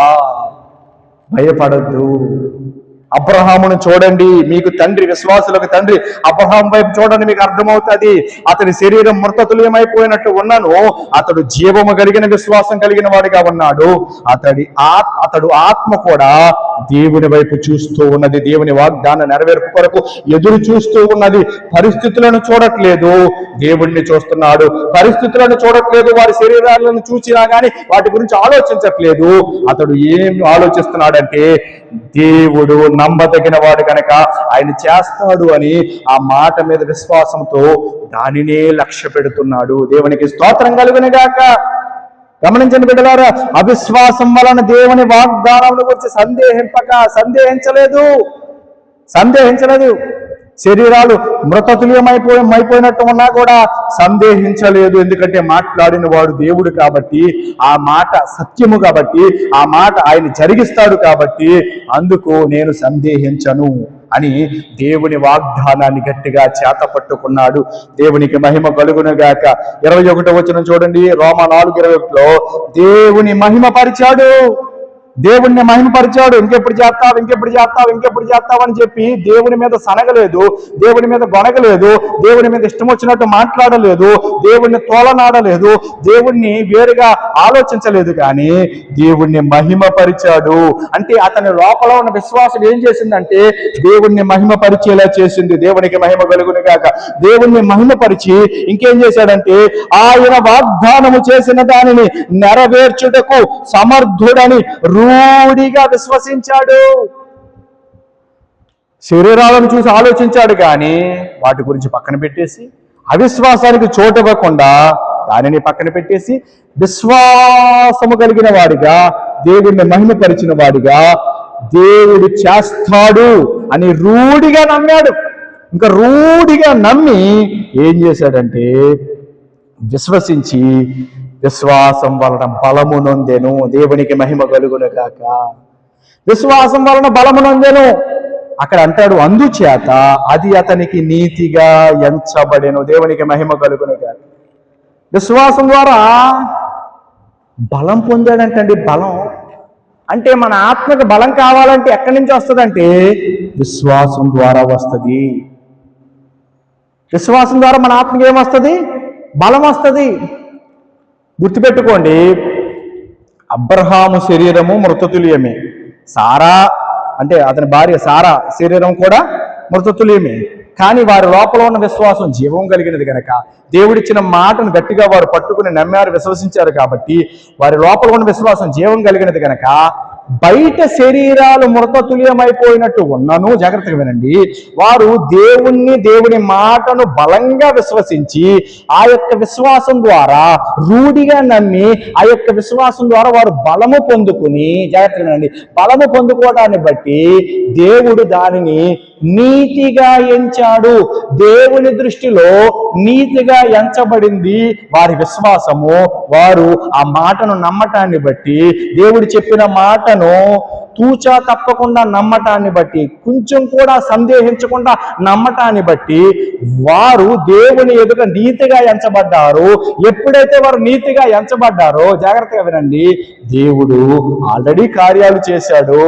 భయపడద్దు. అబ్రహామును చూడండి, మీకు తండ్రి, విశ్వాసులకు తండ్రి అబ్రహాం వైపు చూడండి, మీకు అర్థమవుతుంది. అతని శరీరం మృతతుల్యమైపోయినట్టు ఉన్నను అతడు జీవము కలిగిన విశ్వాసం కలిగిన వాడిగా ఉన్నాడు. అతడు ఆత్మ కూడా దేవుని వైపు చూస్తూ ఉన్నది. దేవుని వాగ్దాన నెరవేర్పు కొరకు ఎదురు చూస్తూ ఉన్నది. పరిస్థితులను చూడట్లేదు, దేవుణ్ణి చూస్తున్నాడు. పరిస్థితులను చూడట్లేదు, వారి శరీరాలను చూసినా కానీ వాటి గురించి ఆలోచించట్లేదు. అతడు ఏం ఆలోచిస్తున్నాడంటే దేవుడు నమ్మదగిన వాడు కనుక ఆయన చేస్తాడు అని ఆ మాట మీద విశ్వాసంతో దానినే లక్ష్య పెడుతున్నాడు. దేవునికి స్తోత్రం కలుగును గాక. గమనించండి బిడ్డలారా, అవిశ్వాసం వలన దేవుని వాగ్దానం గురించి సందేహించలేదు. శరీరాలు మృతతుల్యమైపోయినట్టు ఉన్నా కూడా సందేహించలేదు. ఎందుకంటే మాట్లాడిన వాడు దేవుడు కాబట్టి, ఆ మాట సత్యము కాబట్టి, ఆ మాట ఆయన జరిగిస్తాడు కాబట్టి అందుకు నేను సందేహించను అని దేవుని వాగ్దానాన్ని గట్టిగా చేత పట్టుకున్నాడు. దేవునికి మహిమ కలుగును గాక. 21వ వచనం చూడండి, రోమా 4:21లో దేవుని మహిమపరిచాడు. ఇంకెప్పుడు చేస్తావు అని చెప్పి దేవుని మీద సనగలేదు, దేవుని మీద గొనగలేదు, దేవుని మీద ఇష్టం వచ్చినట్టు మాట్లాడలేదు, దేవుణ్ణి తోలనాడలేదు, దేవుణ్ణి వేరుగా ఆలోచించలేదు. కానీ దేవుణ్ణి మహిమపరిచాడు. అంటే అతని లోపల ఉన్న విశ్వాసం ఏం చేసిందంటే దేవుణ్ణి మహిమపరిచేలా చేసింది. దేవునికి మహిమ కలుగును గాక. దేవుణ్ణి మహిమపరిచి ఇంకేం చేశాడంటే ఆయన వాగ్దానము చేసిన దానిని నెరవేర్చుటకు సమర్థుడని రూఢిగా విశ్వసించాడు. శరీరాలను చూసి ఆలోచించాడు కానీ వాటి గురించి పక్కన పెట్టేసి, అవిశ్వాసానికి చోటు ఇవ్వకుండా దానిని పక్కన పెట్టేసి విశ్వాసము కలిగిన వాడిగా, దేవుణ్ణి మహిమపరిచిన వాడిగా, దేవుడు చేస్తాడు అని రూఢిగా నమ్మాడు. ఇంకా రూఢిగా నమ్మి ఏం చేశాడంటే విశ్వసించి విశ్వాసం వలన బలము నొందెను. దేవునికి మహిమ కలుగును గాక. విశ్వాసం వలన బలము నొందెను. అక్కడ అంటాడు అందుచేత అది అతనికి నీతిగా ఎంచబడెను. దేవునికి మహిమ కలుగును గాక. విశ్వాసం ద్వారా బలం పొందాడంటండి. బలం అంటే మన ఆత్మకు బలం కావాలంటే ఎక్కడి నుంచి వస్తుందంటే విశ్వాసం ద్వారా వస్తుంది. విశ్వాసం ద్వారా మన ఆత్మకి ఏమొస్తుంది? బలం వస్తుంది. గుర్తుపెట్టుకోండి, అబ్రహాము శరీరము మృతతుల్యమే, సారా అంటే అతని భార్య సారా శరీరం కూడా మృతతుల్యమే. కానీ వారి లోపల ఉన్న విశ్వాసం జీవం కలిగినది కనుక దేవుడిచ్చిన మాటను గట్టిగా వారు పట్టుకుని నమ్మారు, విశ్వసించారు కాబట్టి వారి లోపల ఉన్న విశ్వాసం జీవం కలిగినది కనుక బయట శరీరాలు మృతతుల్యమైపోయినట్టు ఉన్నను, జాగ్రత్తగా వినండి, వారు దేవుని మాటను బలంగా విశ్వసించి ఆ యొక్క విశ్వాసం ద్వారా రూఢిగా నమ్మి ఆ యొక్క విశ్వాసం ద్వారా వారు బలము పొందుకుని, జాగ్రత్తగా వినండి, బలము పొందుకోవడాన్ని బట్టి దేవుడు దానిని నీతిగా ఎంచాడు. దేవుని దృష్టిలో నీతిగా ఎంచబడింది వారి విశ్వాసము. వారు ఆ మాటను నమ్మటాన్ని బట్టి, దేవుడు చెప్పిన మాటను తూచా తప్పకుండా నమ్మటాన్ని బట్టి, కొంచెం కూడా సందేహించకుండా నమ్మటాన్ని బట్టి వారు దేవుని ఎదుట నీతిగా ఎంచబడ్డారు. ఎప్పుడైతే వారు నీతిగా ఎంచబడ్డారో, జాగ్రత్తగా వినండి, దేవుడు ఆల్రెడీ కార్యాలు చేశాడు.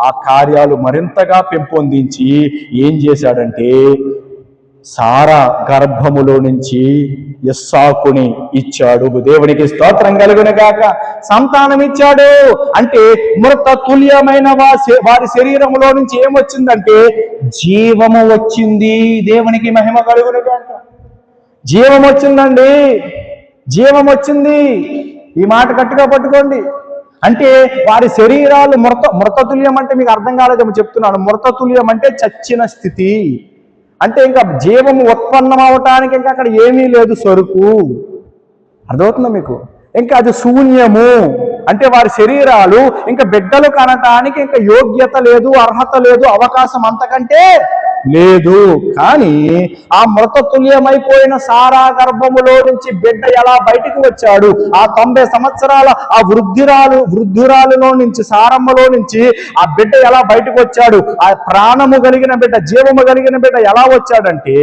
ఆ కార్యాలు మరింతగా పెంపొందించి ఏం చేశాడంటే సారా గర్భములో నుంచి ఇస్సాకుని ఇచ్చాడు. దేవునికి స్తోత్రం కలుగును గాక. సంతానం ఇచ్చాడు అంటే మృత తుల్యమైన వారి శరీరంలో నుంచి ఏమొచ్చిందంటే జీవము వచ్చింది. దేవునికి మహిమ కలుగును గాక. జీవం వచ్చిందండి, జీవం వచ్చింది. ఈ మాట గట్టిగా పట్టుకోండి. అంటే వారి శరీరాలు మృతతుల్యం అంటే మీకు అర్థం కాలేదేమో చెప్తున్నాను. మృతతుల్యం అంటే చచ్చిన స్థితి. అంటే ఇంకా జీవము ఉత్పన్నం అవటానికి ఇంకా అక్కడ ఏమీ లేదు సరుకు. అర్థమవుతుందా మీకు? ఇంకా అది శూన్యము. అంటే వారి శరీరాలు ఇంకా బిడ్డలు కనటానికి ఇంకా యోగ్యత లేదు, అర్హత లేదు, అవకాశం అంతకంటే లేదు. కానీ ఆ మృతతుల్యమైపోయిన సారా గర్భములో నుంచి బిడ్డ ఎలా బయటకు వచ్చాడు? ఆ 90 సంవత్సరాల ఆ వృద్ధురాలులో నుంచి, సారమ్మలో నుంచి ఆ బిడ్డ ఎలా బయటకు వచ్చాడు? ఆ ప్రాణము కలిగిన బిడ్డ, జీవము కలిగిన బిడ్డ ఎలా వచ్చాడంటే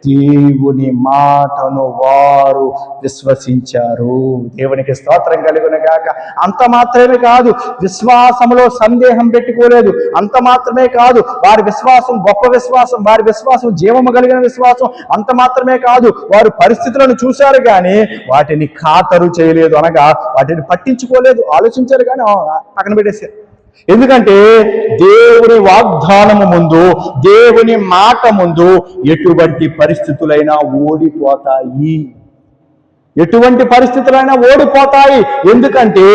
దేవుని మాటను వారు విశ్వసించారు. దేవునికి స్తోత్రం కలుగును గాక. అంత మాత్రమే కాదు, విశ్వాసంలో సందేహం పెట్టుకోలేదు. అంత మాత్రమే కాదు, వారి విశ్వాసం గొప్ప విశ్వాసం, వారి విశ్వాసం జీవము కలిగిన విశ్వాసం. అంత మాత్రమే కాదు, వారు పరిస్థితులను చూశారు కానీ వాటిని ఖాతరు చేయలేదు, అనగా వాటిని పట్టించుకోలేదు. ఆలోచించారు కానీ పక్కన పెట్టేశారు. ఎందుకంటే దేవుని వాగ్దానము ముందు, దేవుని మాట ముందు ఎటువంటి పరిస్థితులైనా ఓడిపోతాయి. ఎటువంటి పరిస్థితులైనా ఓడిపోతాయి. ఎందుకంటే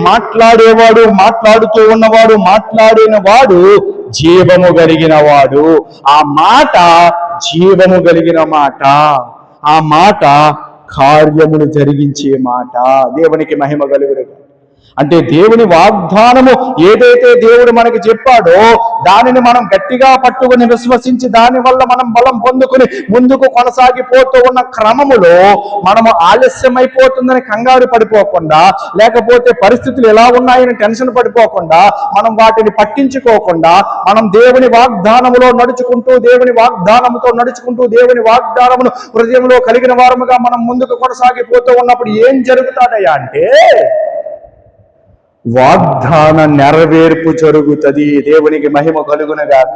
మాట్లాడేవాడు, మాట్లాడుతూ ఉన్నవాడు, మాట్లాడిన వాడు జీవము కలిగిన వాడు. ఆ మాట జీవము కలిగిన మాట, ఆ మాట కార్యములు జరిగించే మాట. దేవునికి మహిమ కలుగును. అంటే దేవుని వాగ్దానము ఏదైతే దేవుడు మనకి చెప్పాడో దానిని మనం గట్టిగా పట్టుకుని విశ్వసించి దానివల్ల మనం బలం పొందుకుని ముందుకు కొనసాగిపోతూ ఉన్న క్రమములో మనము ఆలస్యమైపోతుందని కంగారు పడిపోకుండా, లేకపోతే పరిస్థితులు ఎలా ఉన్నాయని టెన్షన్ పడిపోకుండా, మనం వాటిని పట్టించుకోకుండా, మనం దేవుని వాగ్దానములో నడుచుకుంటూ, దేవుని వాగ్దానముతో నడుచుకుంటూ, దేవుని వాగ్దానమును హృదయంలో కలిగిన వారముగా మనం ముందుకు కొనసాగిపోతూ ఉన్నప్పుడు ఏం జరుగుతాదయ్యా అంటే వాగ్దాన నెరవేర్పు జరుగుతుంది. దేవునికి మహిమ కలుగునగాక.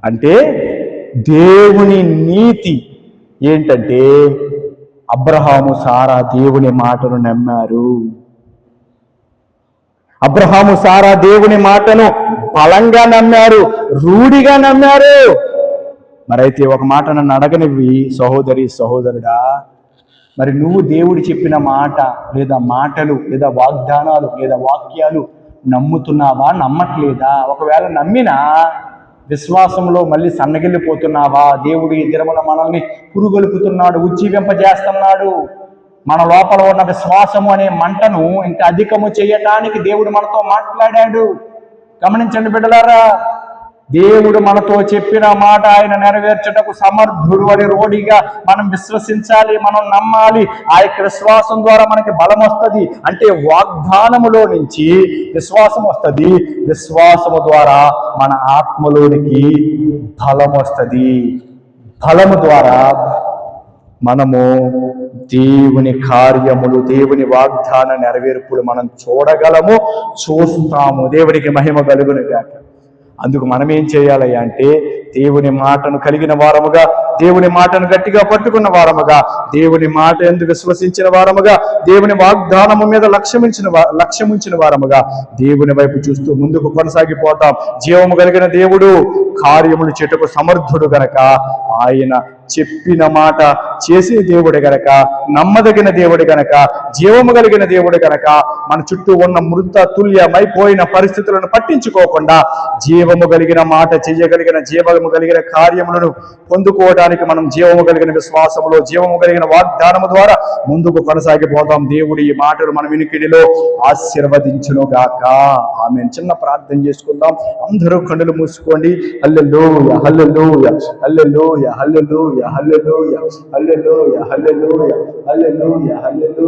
అంటే దేవుని నీతి ఏంటంటే అబ్రహాము సారా దేవుని మాటను నమ్మారు. అబ్రహాము సారా దేవుని మాటను బలంగా నమ్మారు, రూఢిగా నమ్మారు. మరైతే ఒక మాట నన్ను అడగనివి సహోదరి సహోదరుడా, మరి నువ్వు దేవుడు చెప్పిన మాట లేదా మాటలు లేదా వాగ్దానాలు లేదా వాక్యాలు నమ్ముతున్నావా, నమ్మట్లేదా? ఒకవేళ నమ్మినా విశ్వాసంలో మళ్ళీ సన్నగిల్లిపోతున్నావా? దేవుడు ఈ దినమున మనల్ని పురుగొలుపుతున్నాడు, ఉజ్జీవింపజేస్తున్నాడు. మన లోపల ఉన్న విశ్వాసము అనే మంటను ఇంకా అధికము చేయటానికి దేవుడు మనతో మాట్లాడాడు. గమనించండి బిడ్డలారా, దేవుడు మనతో చెప్పిన మాట ఆయన నెరవేర్చుటకు సమర్థుడు అని రోడిగా మనం విశ్వసించాలి, మనం నమ్మాలి. ఆ యొక్క విశ్వాసం ద్వారా మనకి బలం వస్తుంది. అంటే వాగ్దానములో నుంచి విశ్వాసం వస్తుంది, విశ్వాసము ద్వారా మన ఆత్మలోనికి బలం వస్తుంది. బలము ద్వారా మనము దేవుని కార్యములు, దేవుని వాగ్దాన నెరవేర్పులు మనం చూడగలము, చూస్తాము. దేవునికి మహిమ కలుగును గాక. అందుకు మనం ఏం చేయాలి అంటే దేవుని మాటను కలిగిన వారముగా, దేవుని మాటను గట్టిగా పట్టుకున్న వారముగా, దేవుని మాట యందు విశ్వసించిన వారముగా, దేవుని వాగ్దానము మీద లక్ష్యముంచిన వారముగా దేవుని వైపు చూస్తూ ముందుకు కొనసాగిపోతాం. జీవము కలిగిన దేవుడు కార్యములు చేటుకు సమర్థుడు గనక, ఆయన చెప్పిన మాట చేసే దేవుడు గనక, నమ్మదగిన దేవుడు గనక, జీవము కలిగిన దేవుడు గనక మన చుట్టూ ఉన్న మృత తుల్యమైపోయిన పరిస్థితులను పట్టించుకోకుండా జీవము కలిగిన మాట చెయ్యగలిగిన, జీవము కలిగిన కార్యములను పొందుకోవడానికి మనం జీవము కలిగిన విశ్వాసములో, జీవము కలిగిన వాగ్దానము ద్వారా ముందుకు కొనసాగిపోతాం. దేవుడు ఈ మాటలు మన వినికిడిలో ఆశీర్వదించును గాక. ఆమె చిన్న ప్రార్థన చేసుకుందాం. అందరూ కన్నులు మూసుకోండి. హల్లెలూయా హల్లెలూయా హల్లెలూయా హల్లెలూయా హల్లెలూయా హల్లెలూయా హల్లెలూయా హల్లెలూయా హల్లెలూయా.